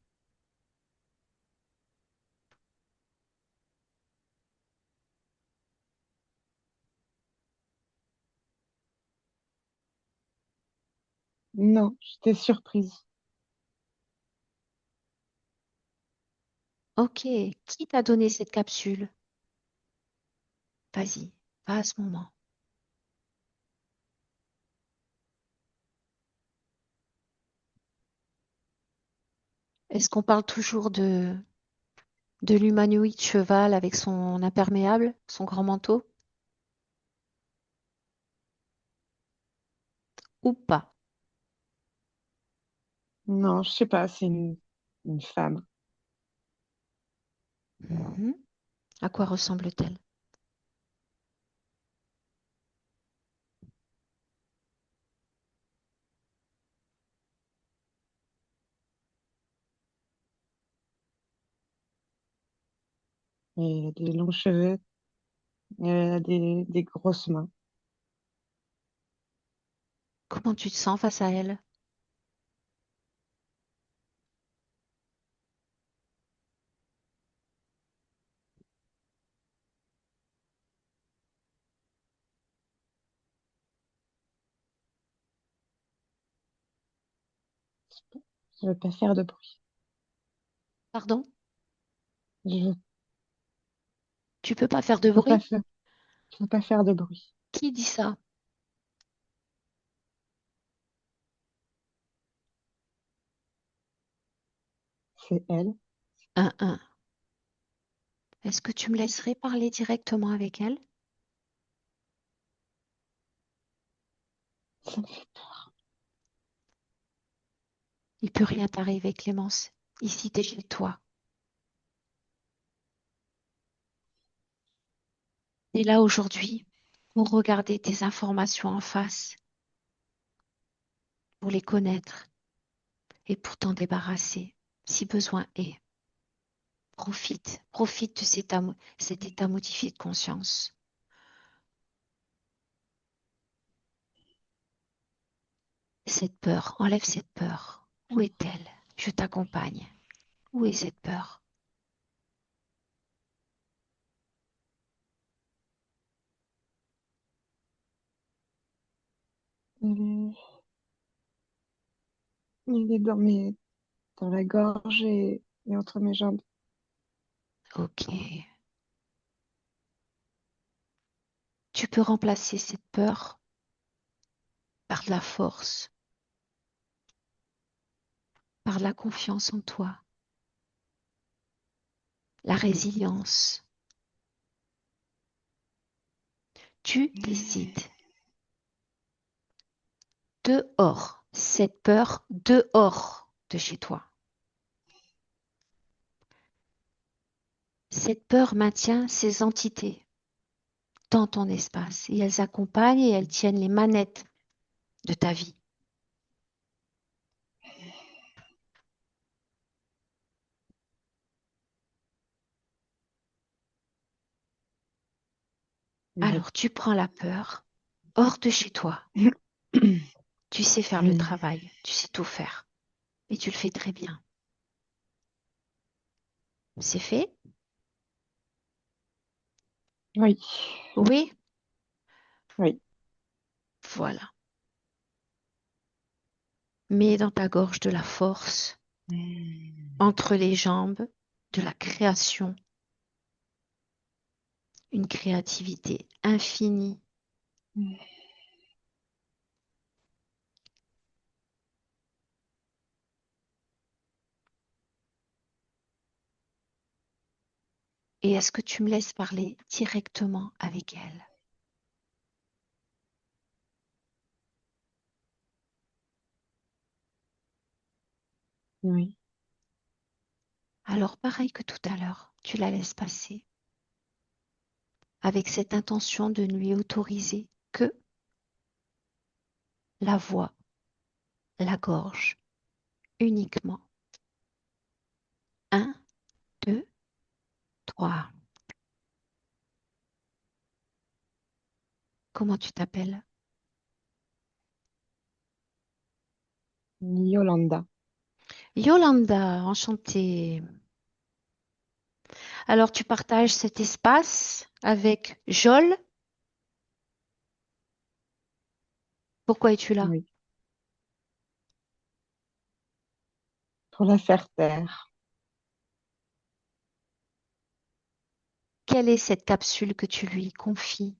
Non, j'étais surprise. Ok. Qui t'a donné cette capsule? Vas-y, va à ce moment. Est-ce qu'on parle toujours de l'humanoïde cheval avec son imperméable, son grand manteau? Ou pas? Non, je sais pas, une femme. Mhm. À quoi ressemble-t-elle? Elle a des longs cheveux, elle a des grosses mains. Comment tu te sens face à elle? Je veux pas faire de bruit. Pardon? Je veux, Tu peux pas faire je de veux pas bruit? faire, je veux pas faire de bruit. Qui dit ça? C'est elle. Un. Est-ce que tu me laisserais parler directement avec elle? Ça me fait Il peut rien t'arriver, Clémence. Ici, t'es chez toi. T'es là aujourd'hui pour regarder tes informations en face, pour les connaître et pour t'en débarrasser, si besoin est. Profite, profite de cet état modifié de conscience. Cette peur, enlève cette peur. Où est-elle? Je t'accompagne. Où est cette peur? peur. Il est dans la gorge et entre mes jambes. Ok. Tu peux remplacer cette peur par de la force, par de la confiance en toi, la résilience. Tu décides. Dehors. Cette peur dehors de chez toi. Cette peur maintient ces entités dans ton espace et elles accompagnent et elles tiennent les manettes de ta vie. Oui. Alors tu prends la peur hors de chez toi. Tu sais faire le travail, tu sais tout faire et tu le fais très bien. C'est fait? Oui, Oui? oui. Voilà. Mets dans ta gorge de la force, entre les jambes, de la création, une créativité infinie. Et est-ce que tu me laisses parler directement avec elle? Oui. Alors pareil que tout à l'heure, tu la laisses passer avec cette intention de ne lui autoriser que la voix, la gorge, uniquement. Un, deux, trois. Comment tu t'appelles? Yolanda. Yolanda, enchantée. Alors tu partages cet espace avec Jol. Pourquoi es-tu là? Oui. Pour la faire taire. Quelle est cette capsule que tu lui confies?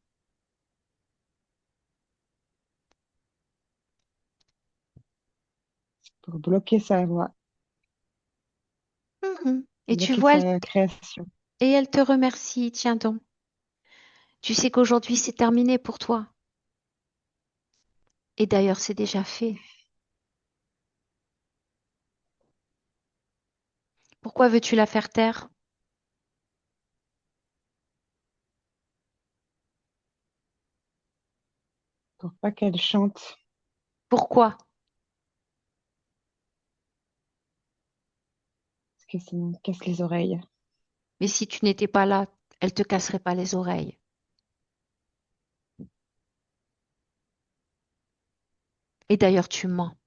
Pour bloquer sa voix. Mhm. Et tu Bloquer vois, sa création. et elle te remercie. Tiens donc. Tu sais qu'aujourd'hui c'est terminé pour toi. Et d'ailleurs c'est déjà fait. Pourquoi veux-tu la faire taire? Pour pas qu'elle chante. Pourquoi? Parce que ça me casse les oreilles. Mais si tu n'étais pas là, elle te casserait pas les oreilles. Et d'ailleurs tu mens.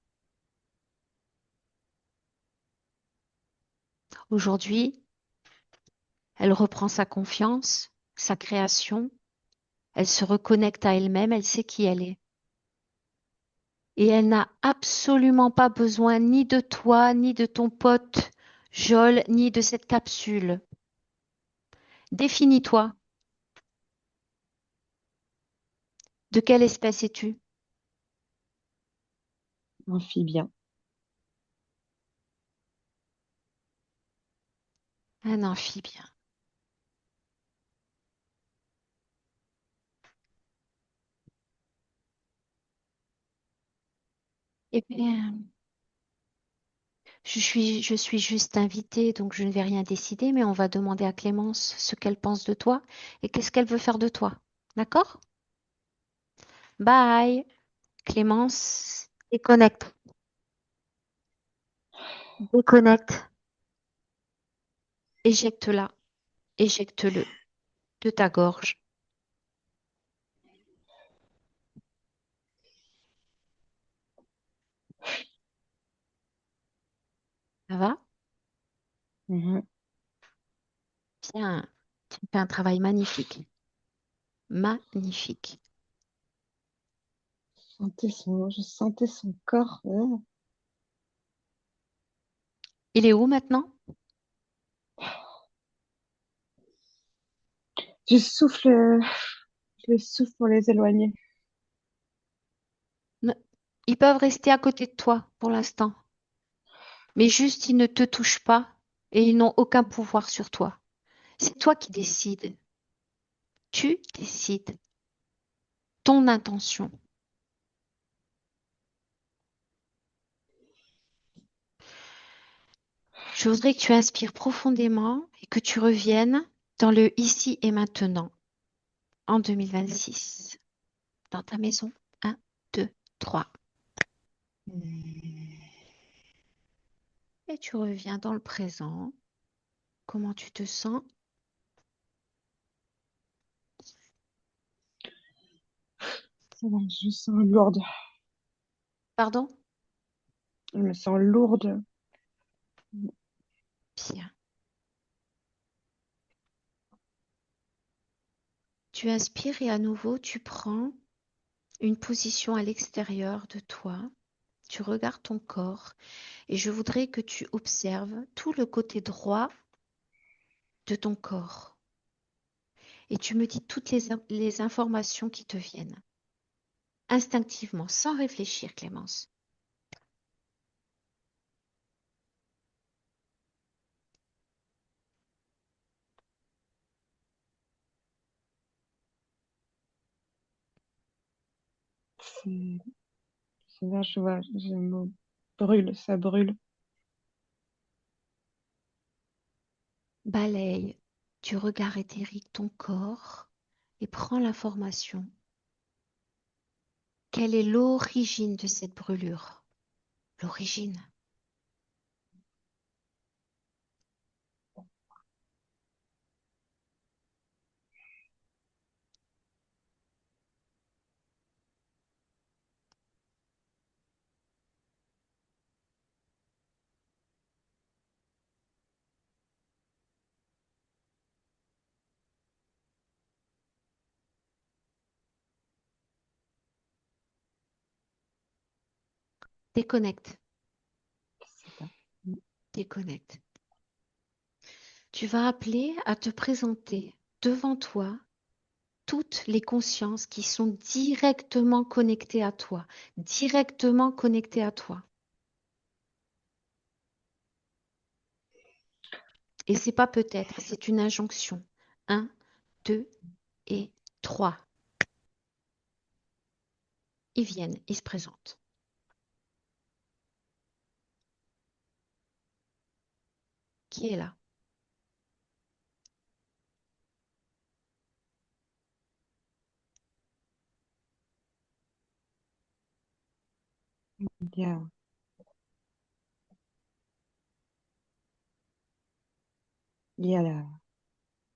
Aujourd'hui, elle reprend sa confiance, sa création. Elle se reconnecte à elle-même. Elle sait qui elle est. Et elle n'a absolument pas besoin ni de toi, ni de ton pote Jol, ni de cette capsule. Définis-toi. De quelle espèce es-tu? Amphibien. Un amphibien. Eh bien, je suis juste invitée, donc je ne vais rien décider, mais on va demander à Clémence ce qu'elle pense de toi et qu'est-ce qu'elle veut faire de toi. D'accord? Bye. Clémence, déconnecte. Déconnecte. Éjecte-la. Éjecte-le de ta gorge. Ça va? Mhm. Bien. Tu fais un travail magnifique. Magnifique. Je sentais son corps. Il est où maintenant? Je souffle, je souffle pour les éloigner. Ne- Ils peuvent rester à côté de toi pour l'instant, mais juste ils ne te touchent pas et ils n'ont aucun pouvoir sur toi. C'est toi qui décides. Tu décides ton intention. Je voudrais que tu inspires profondément et que tu reviennes dans le ici et maintenant en 2026, dans ta maison. Un, 2, 3. Et tu reviens dans le présent. Comment tu te sens? Ça va, je me sens lourde. Pardon? Je me sens lourde. Bien. Tu inspires et à nouveau, tu prends une position à l'extérieur de toi. Tu regardes ton corps et je voudrais que tu observes tout le côté droit de ton corps. Et tu me dis toutes les informations qui te viennent, instinctivement, sans réfléchir, Clémence. C'est c'est là, je vois, je me brûle, ça brûle. Balaye du regard éthérique ton corps et prends l'information. Quelle est l'origine de cette brûlure? L'origine. Déconnecte, C'est ça. déconnecte. Tu vas appeler à te présenter devant toi toutes les consciences qui sont directement connectées à toi, directement connectées à toi. Et c'est pas peut-être, c'est une injonction. Un, 2 et 3. Ils viennent, ils se présentent. Qui est là? Il y a, il y a la,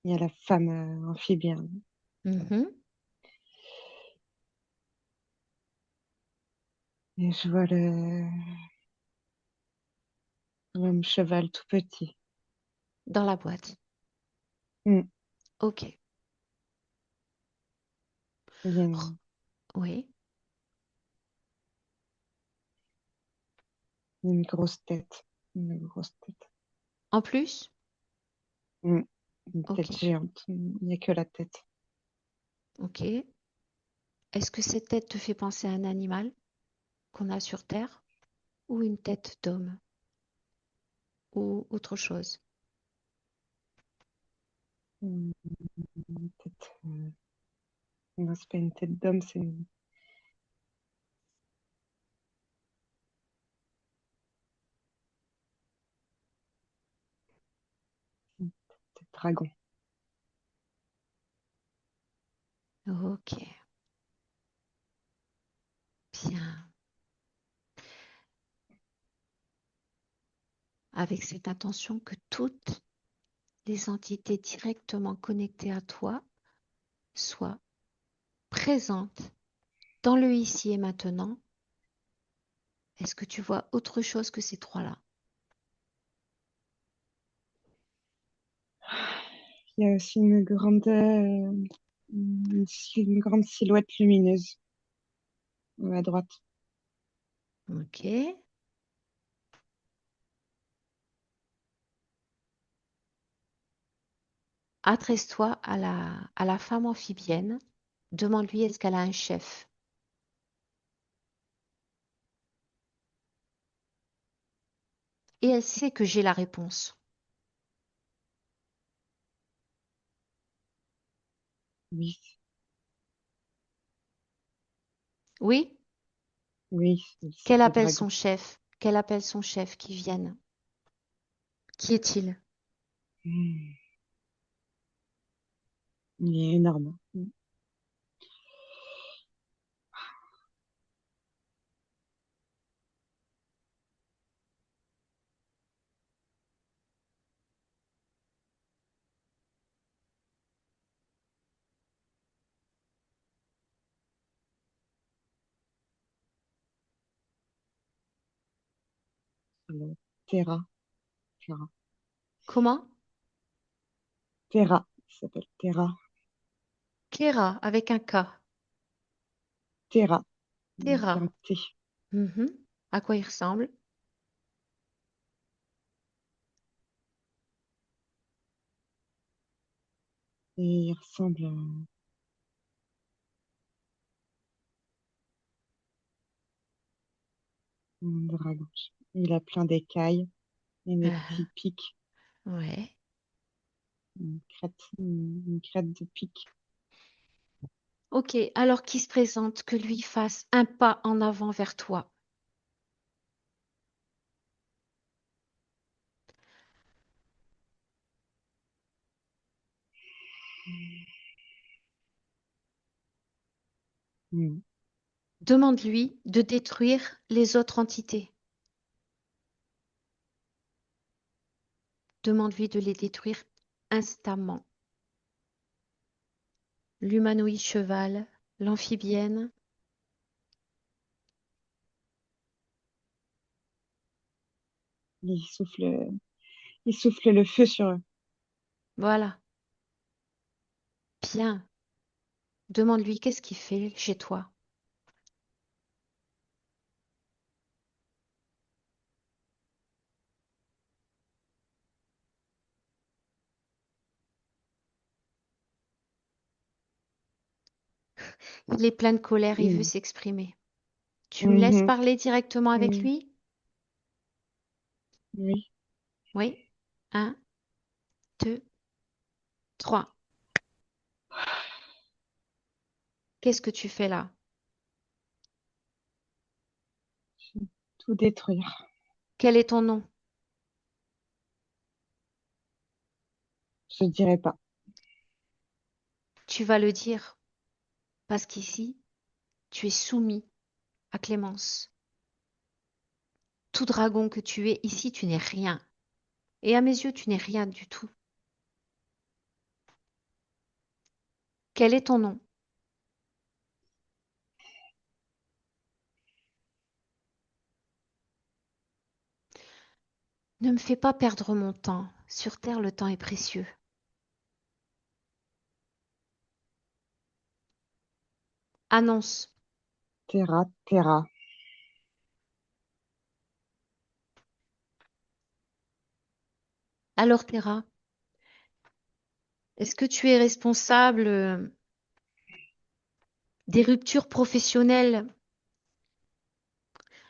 il y a la femme amphibienne. Mhm. Et je vois l'homme cheval tout petit. Dans la boîte. Mm. Ok. Il y a une, Oui. une grosse tête. Une grosse tête. En plus? Mm. Une Ok. tête géante. Il n'y a que la tête. Ok. Est-ce que cette tête te fait penser à un animal qu'on a sur Terre ou une tête d'homme ou autre chose? Une tête, non, c'est pas une tête d'homme, c'est une tête de dragon. Ok. Bien. Avec cette intention que toutes les entités directement connectées à toi soient présentes dans le ici et maintenant. Est-ce que tu vois autre chose que ces trois-là? Il y a aussi une grande silhouette lumineuse à droite. Ok. Adresse-toi à la femme amphibienne. Demande-lui est-ce qu'elle a un chef. Et elle sait que j'ai la réponse. Oui, Oui? oui, Qu'elle c'est le appelle dragon. son chef. Qu'elle appelle son chef qui vienne. Qui est-il? Hmm. Il est énorme. Le Terra. Terra. Comment? Terra. Il s'appelle Terra. Kéra, avec un K. Terra. Avec un Terra. T. Mhm. À quoi il ressemble? Et il ressemble à un dragon. Il a plein d'écailles et des Uh-huh. petits pics. Ouais. Une crête de pics. Ok, alors qu'il se présente, que lui fasse un pas en avant vers toi. Hmm. Demande-lui de détruire les autres entités. Demande-lui de les détruire instamment. L'humanoïde cheval, l'amphibienne. Il souffle le feu sur eux. Voilà. Bien. Demande-lui qu'est-ce qu'il fait chez toi. Il est plein de colère, il veut Hmm. s'exprimer. Tu me laisses Mhm. parler directement avec Hmm. lui? Oui, Oui. Un, deux, trois. Qu'est-ce que tu fais là? tout détruire. Quel est ton nom? Je dirais pas. Tu vas le dire, parce qu'ici, tu es soumis à Clémence. Tout dragon que tu es, ici, tu n'es rien. Et à mes yeux, tu n'es rien du tout. Quel est ton nom? Ne me fais pas perdre mon temps. Sur Terre, le temps est précieux. Annonce. Terra, Terra. Alors, Terra, est-ce que tu es responsable des ruptures professionnelles,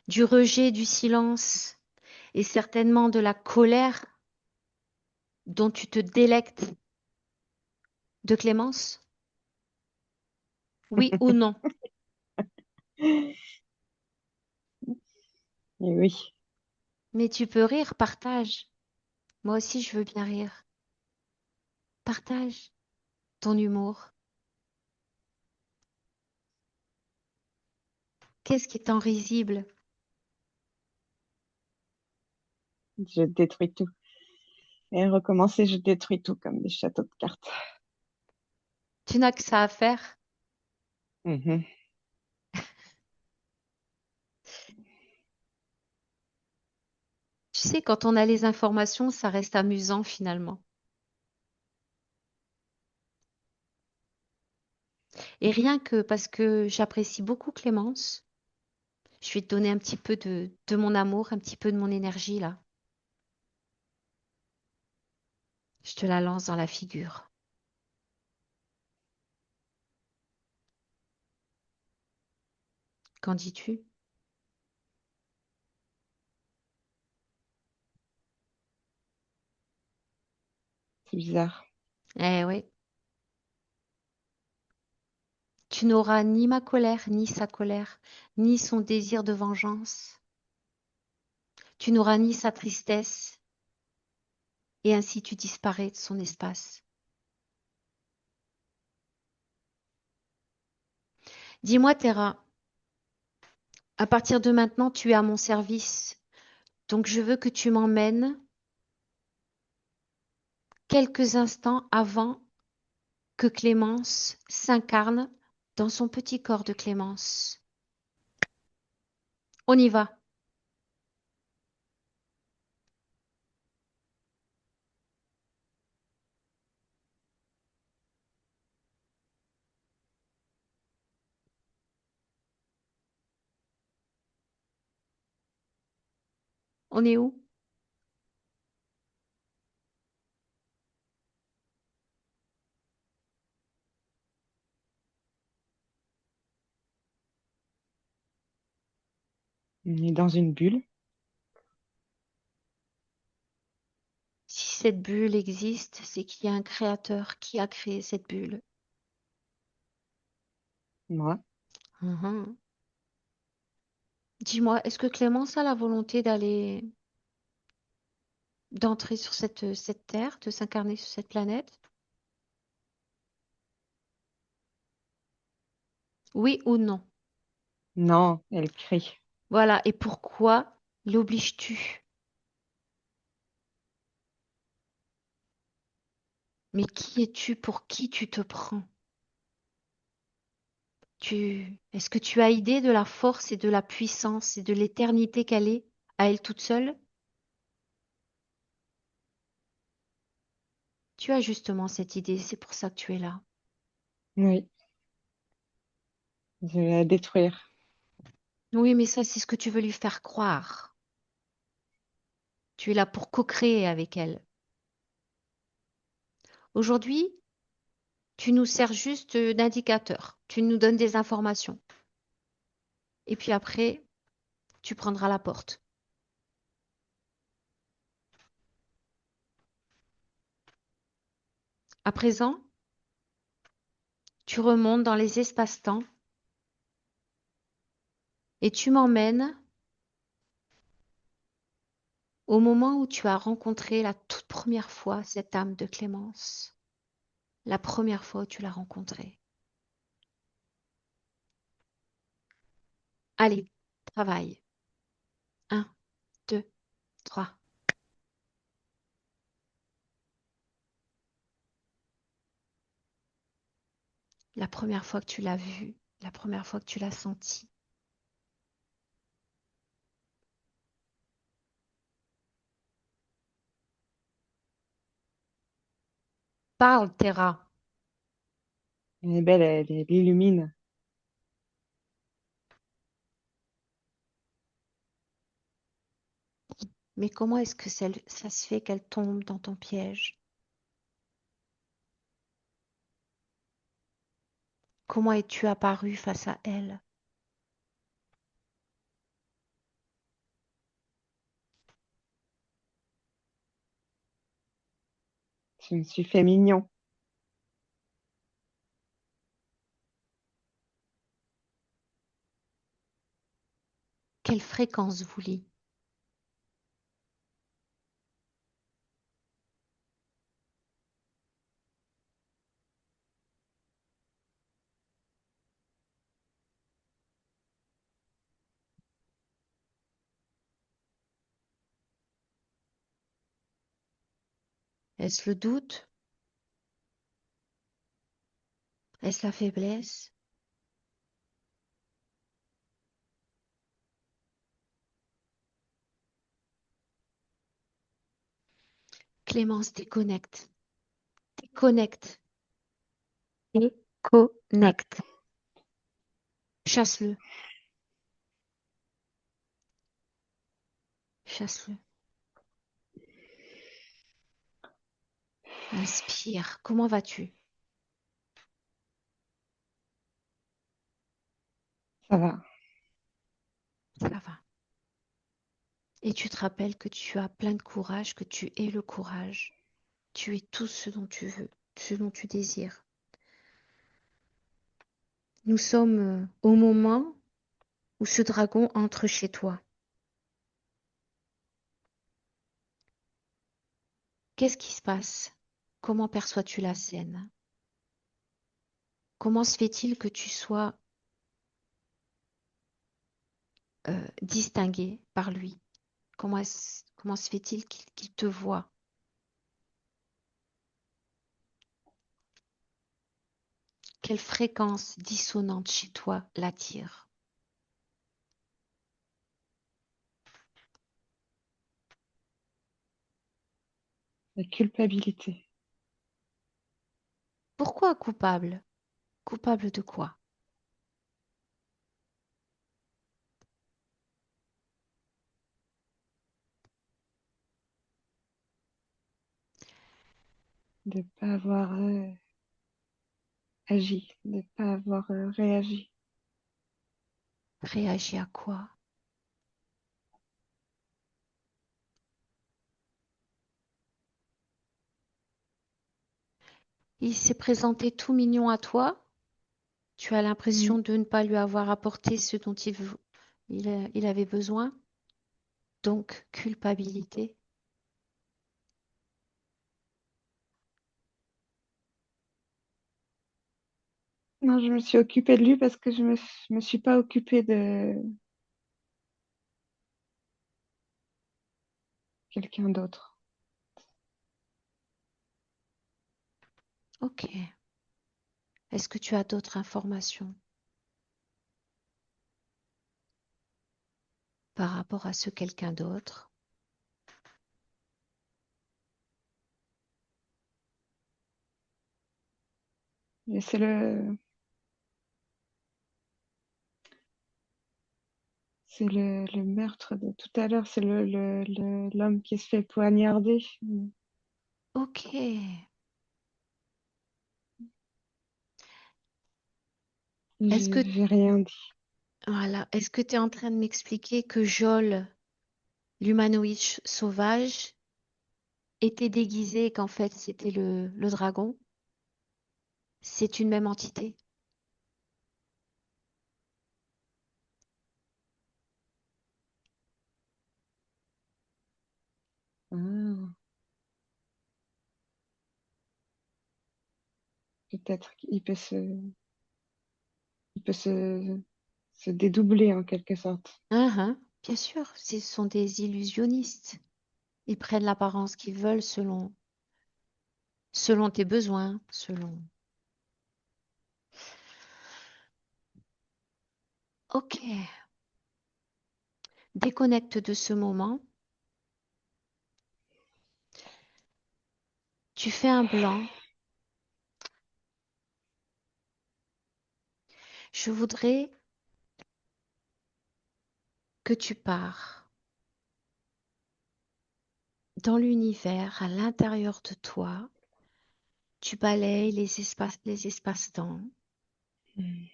du rejet, du silence et certainement de la colère dont tu te délectes de Clémence? Oui ou non? Et oui, Mais tu peux rire, partage. Moi aussi, je veux bien rire. Partage ton humour. Qu'est-ce qui est en risible? je détruis tout. Et recommencer, je détruis tout comme des châteaux de cartes. Tu n'as que ça à faire. Mhm. Tu sais, quand on a les informations, ça reste amusant finalement. Et rien que parce que j'apprécie beaucoup Clémence, je vais te donner un petit peu de mon amour, un petit peu de mon énergie là. Je te la lance dans la figure. Qu'en dis-tu? C'est bizarre. Eh oui. Tu n'auras ni ma colère, ni sa colère, ni son désir de vengeance. Tu n'auras ni sa tristesse, et ainsi tu disparais de son espace. Dis-moi, Terra, à partir de maintenant, tu es à mon service, donc je veux que tu m'emmènes quelques instants avant que Clémence s'incarne dans son petit corps de Clémence. On y va. On est où? On est dans une bulle. Si cette bulle existe, c'est qu'il y a un créateur qui a créé cette bulle. Moi. Mhm. Dis-moi, est-ce que Clémence a la volonté d'entrer sur cette terre, de s'incarner sur cette planète? Oui ou non? Non, elle crie. Voilà. Et pourquoi l'obliges-tu? Mais qui es-tu? Pour qui tu te prends? Est-ce que tu as idée de la force et de la puissance et de l'éternité qu'elle est à elle toute seule? Tu as justement cette idée, c'est pour ça que tu es là. Oui, je vais la détruire. Oui, mais ça, c'est ce que tu veux lui faire croire. Tu es là pour co-créer avec elle. Aujourd'hui, tu nous sers juste d'indicateur. Tu nous donnes des informations. Et puis après, tu prendras la porte. À présent, tu remontes dans les espaces-temps et tu m'emmènes au moment où tu as rencontré la toute première fois cette âme de Clémence. La première fois où tu l'as rencontrée. Allez, travaille. Un, deux, trois. La première fois que tu l'as vue, la première fois que tu l'as sentie. Parle, Terra. Elle est belle, elle illumine. Mais comment est-ce que ça se fait qu'elle tombe dans ton piège? Comment es-tu apparu face à elle? Je me suis fait mignon. Quelle fréquence vous lie? Est-ce le doute? Est-ce la faiblesse? Clémence, déconnecte. Déconnecte. Déconnecte. Chasse-le. Chasse-le. Inspire. Comment vas-tu? Ça va. Ça va. Et tu te rappelles que tu as plein de courage, que tu es le courage. Tu es tout ce dont tu veux, ce dont tu désires. Nous sommes au moment où ce dragon entre chez toi. Qu'est-ce qui se passe? Comment perçois-tu la scène? Comment se fait-il que tu sois distingué par lui? Comment se fait-il qu'il te voit? Quelle fréquence dissonante chez toi l'attire? La culpabilité Pourquoi coupable? Coupable de quoi? de ne pas avoir agi, de ne pas avoir réagi. Réagis à quoi? Il s'est présenté tout mignon à toi. Tu as l'impression Mm. de ne pas lui avoir apporté ce dont il avait besoin. Donc, culpabilité. Non, je me suis occupée de lui parce que me suis pas occupée de quelqu'un d'autre. Ok. Est-ce que tu as d'autres informations par rapport à ce quelqu'un d'autre? Et c'est le meurtre de tout à l'heure, c'est l'homme qui se fait poignarder. Ok. Est-ce que, J'ai rien dit. voilà, est-ce que tu es en train de m'expliquer que Joel, l'humanoïde sauvage, était déguisé et qu'en fait c'était le dragon? C'est une même entité? Ah, peut-être il peut se dédoubler en quelque sorte. Hein, bien sûr, ce sont des illusionnistes. Ils prennent l'apparence qu'ils veulent selon tes besoins, selon... Ok, déconnecte de ce moment. Tu fais un blanc. Je voudrais que tu pars dans l'univers, à l'intérieur de toi. Tu balayes les espaces-temps, Mm.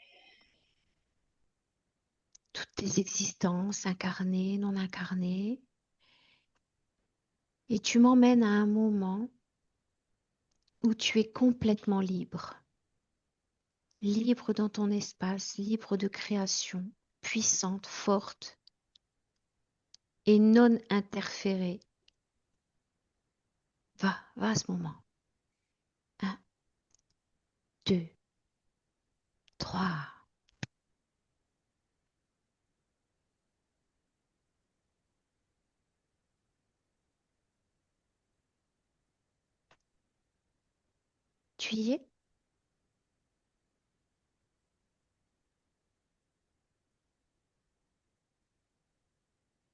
toutes tes existences incarnées, non incarnées, et tu m'emmènes à un moment où tu es complètement libre, libre dans ton espace, libre de création, puissante, forte et non interférée. Va à ce moment. Un, deux, trois. Tu y es?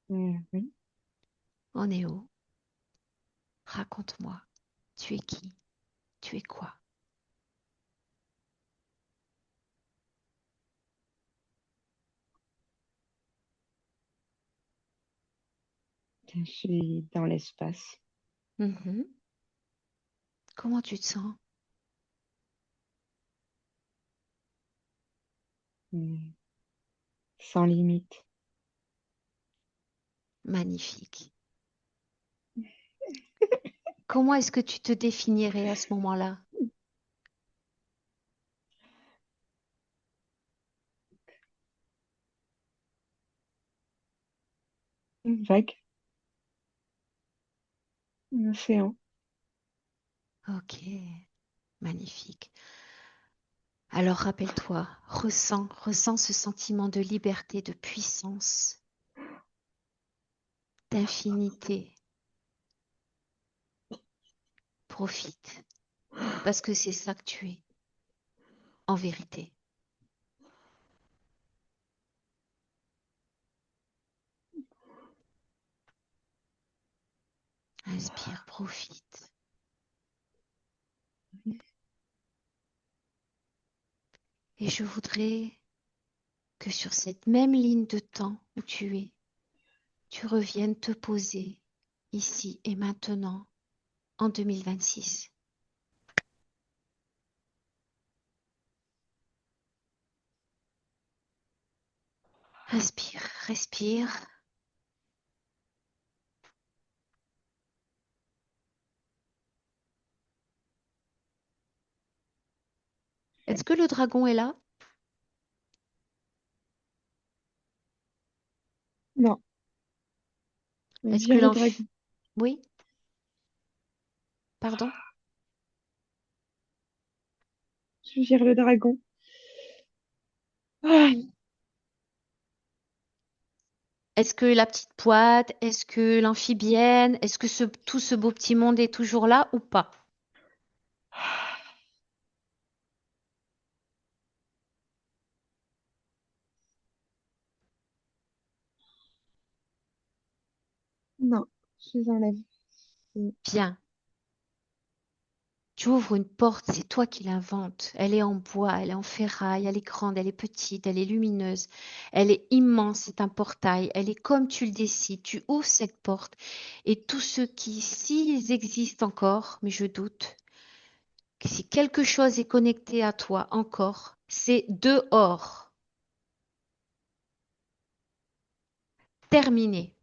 Oui, On est où? Raconte-moi. Tu es qui? Tu es quoi? je suis dans l'espace, Mhm. Comment tu te sens? mm, sans limite. Magnifique. Comment est-ce que tu te définirais à ce moment-là? Une vague, un océan. Ok, magnifique. Alors rappelle-toi, ressens ce sentiment de liberté, de puissance, d'infinité. Profite, parce que c'est ça que tu es, en vérité. Inspire, profite. Et je voudrais que sur cette même ligne de temps où tu es, tu reviennes te poser ici et maintenant en 2026. Inspire, respire. Est-ce que le dragon est là? Non, Est-ce que vire le dragon. Oui, pardon? Je vire le dragon. Ah, Est-ce que la petite boîte, est-ce que l'amphibienne, est-ce que tout ce beau petit monde est toujours là ou pas? non, je les enlève. Bien. Tu ouvres une porte, c'est toi qui l'inventes. Elle est en bois, elle est en ferraille, elle est grande, elle est petite, elle est lumineuse, elle est immense, c'est un portail, elle est comme tu le décides. Tu ouvres cette porte et tous ceux qui, s'ils existent encore, mais je doute, que si quelque chose est connecté à toi encore, c'est dehors. Terminé.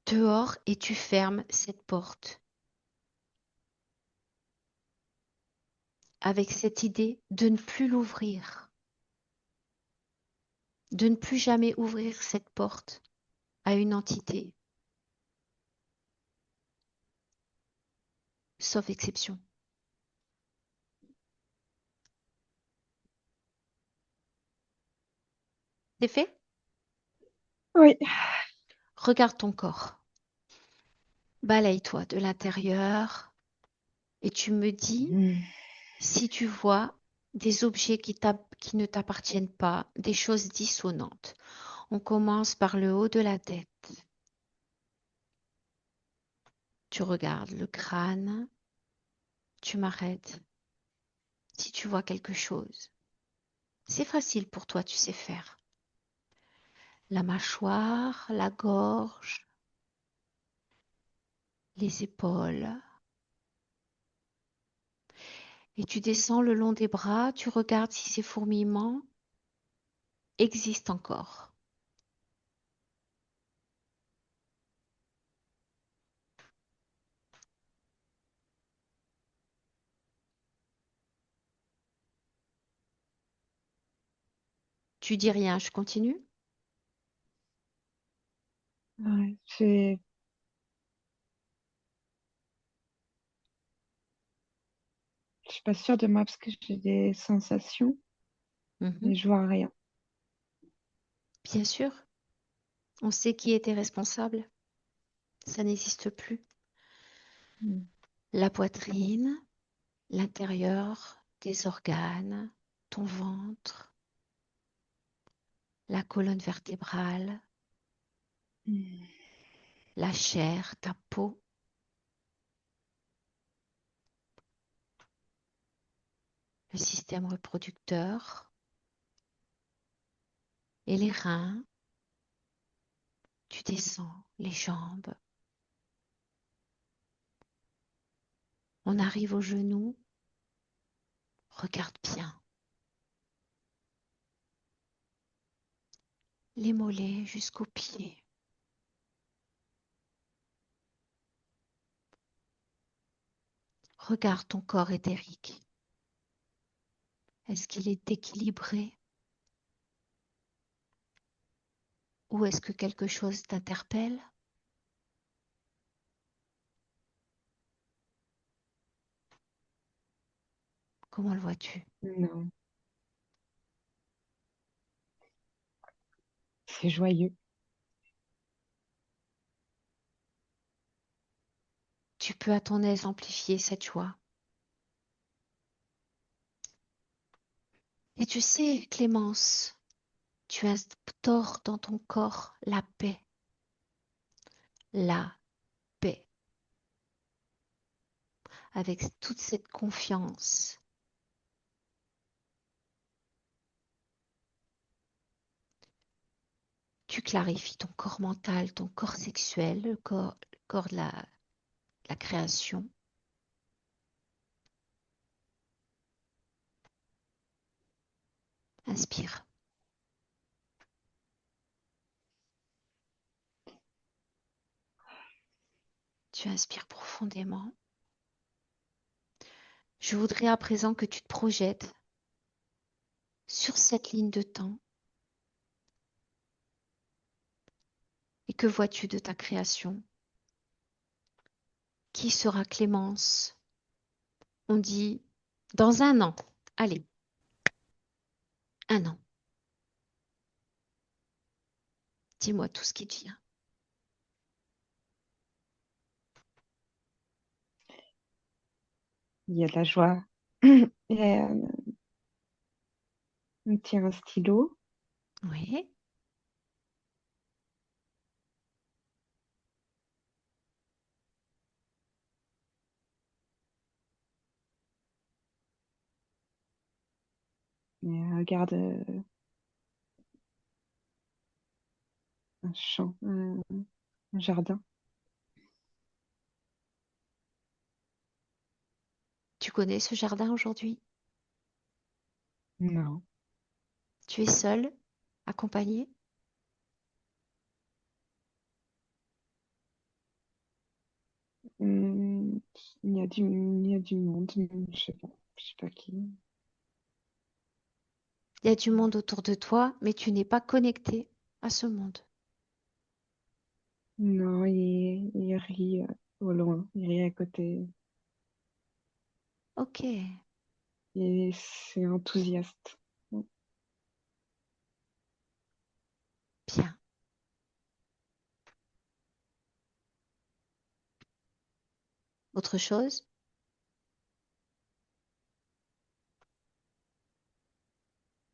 Dehors et tu fermes cette porte avec cette idée de ne plus l'ouvrir, de ne plus jamais ouvrir cette porte à une entité, sauf exception. C'est fait? Oui. Regarde ton corps. Balaye-toi de l'intérieur et tu me dis si tu vois des objets qui ne t'appartiennent pas, des choses dissonantes. On commence par le haut de la tête. Tu regardes le crâne, tu m'arrêtes. Si tu vois quelque chose, c'est facile pour toi, tu sais faire. La mâchoire, la gorge, les épaules. Et tu descends le long des bras, tu regardes si ces fourmillements existent encore. Tu dis rien, je continue? Ouais, je suis pas sûre de moi parce que j'ai des sensations, Mhm. mais je vois rien. Bien sûr, on sait qui était responsable. Ça n'existe plus. Mm. La poitrine, l'intérieur des organes, ton ventre, la colonne vertébrale, Mm. la chair, ta peau, le système reproducteur et les reins. Tu descends les jambes. On arrive aux genoux. Regarde bien. les mollets jusqu'aux pieds. Regarde ton corps éthérique. Est-ce qu'il est équilibré ou est-ce que quelque chose t'interpelle? Comment le vois-tu? Non, c'est joyeux. Tu peux à ton aise amplifier cette joie. Et tu sais, Clémence, tu instaures dans ton corps la paix. La paix. Avec toute cette confiance. Tu clarifies ton corps mental, ton corps sexuel, le corps de la création. Inspire. Tu inspires profondément. Je voudrais à présent que tu te projettes sur cette ligne de temps. Et que vois-tu de ta création? Qui sera Clémence? On dit dans un an. Allez, un an. Dis-moi tout ce qui te vient. Il y a de la joie. Et, on tient un stylo. Oui. Et regarde un champ, un jardin. Tu connais ce jardin aujourd'hui? Non. Tu es seule, accompagnée? Hum, il y a du monde, mais je sais pas qui. Il y a du monde autour de toi, mais tu n'es pas connecté à ce monde. Non, il rit au loin, il rit à côté. Ok, Et c'est enthousiaste. bien. Autre chose?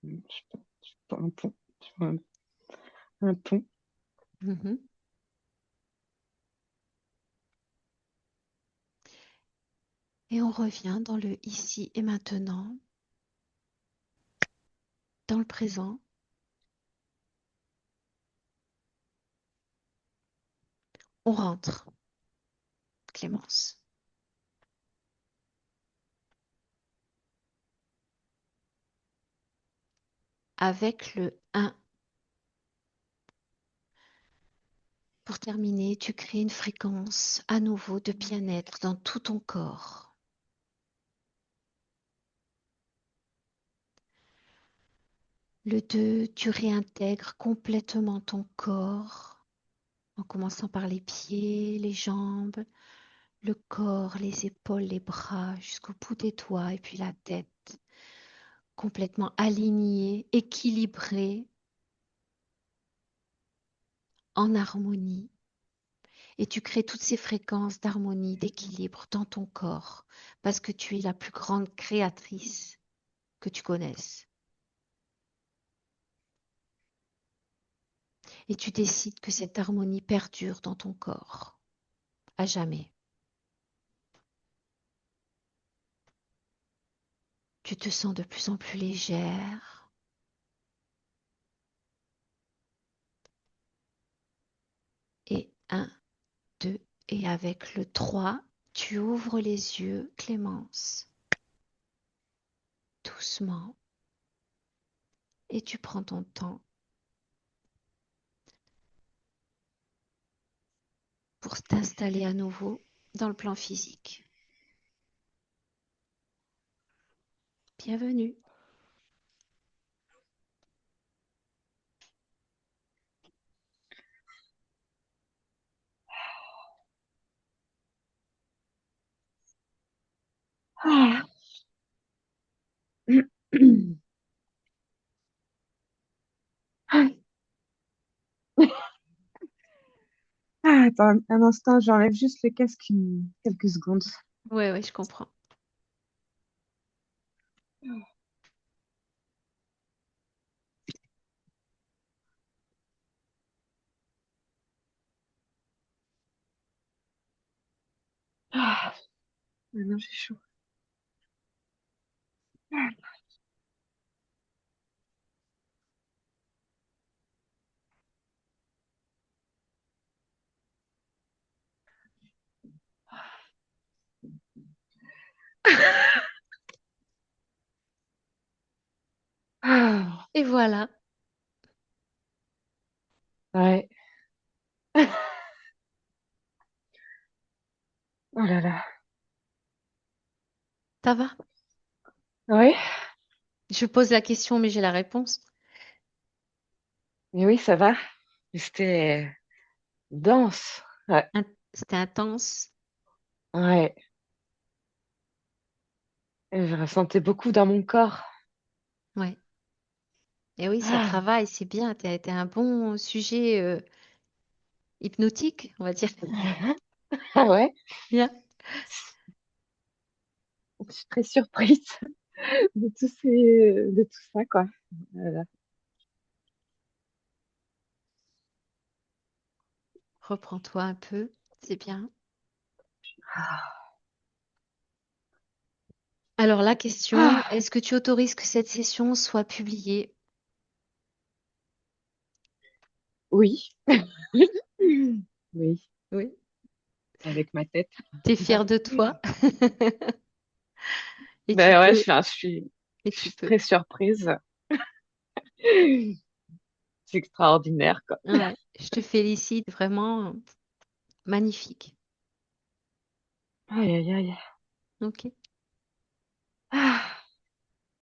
Je sais pas, un pont. Je vois un pont. Mhm. Et on revient dans le ici et maintenant, dans le présent. On rentre, Clémence, avec le un. Pour terminer, tu crées une fréquence à nouveau de bien-être dans tout ton corps. Le 2, tu réintègres complètement ton corps en commençant par les pieds, les jambes, le corps, les épaules, les bras, jusqu'au bout des doigts et puis la tête, complètement alignée, équilibrée, en harmonie. Et tu crées toutes ces fréquences d'harmonie, d'équilibre dans ton corps parce que tu es la plus grande créatrice que tu connaisses. Et tu décides que cette harmonie perdure dans ton corps à jamais. Tu te sens de plus en plus légère. Et un, 2, et avec le 3, tu ouvres les yeux, Clémence, doucement, et tu prends ton temps pour t'installer à nouveau dans le plan physique. Bienvenue. Ah. Ah, attends un instant, j'enlève juste le casque quelques secondes. Ouais, ouais, je comprends. Ah, maintenant j'ai chaud. Ah. Et voilà, Ouais. Oh là là. ça va. Ouais. Je pose la question, mais j'ai la réponse. Mais oui, ça va. Mais c'était dense. Ouais. C'était intense. Ouais. Et je ressentais beaucoup dans mon corps. Ouais. Et oui, ça Ah. travaille, c'est bien. T'es un bon sujet hypnotique, on va dire. Ah ouais. Bien. Je suis très surprise de tout ça, quoi. Voilà. Reprends-toi un peu, c'est bien. Alors la question, Ah. est-ce que tu autorises que cette session soit publiée? Oui. Oui. Oui. Avec ma tête. T'es fière de toi et tu Ben ouais, peux, et je tu suis peux. très surprise. C'est extraordinaire, quoi. Ouais, je te félicite, vraiment magnifique. Aïe, aïe, aïe. Ok.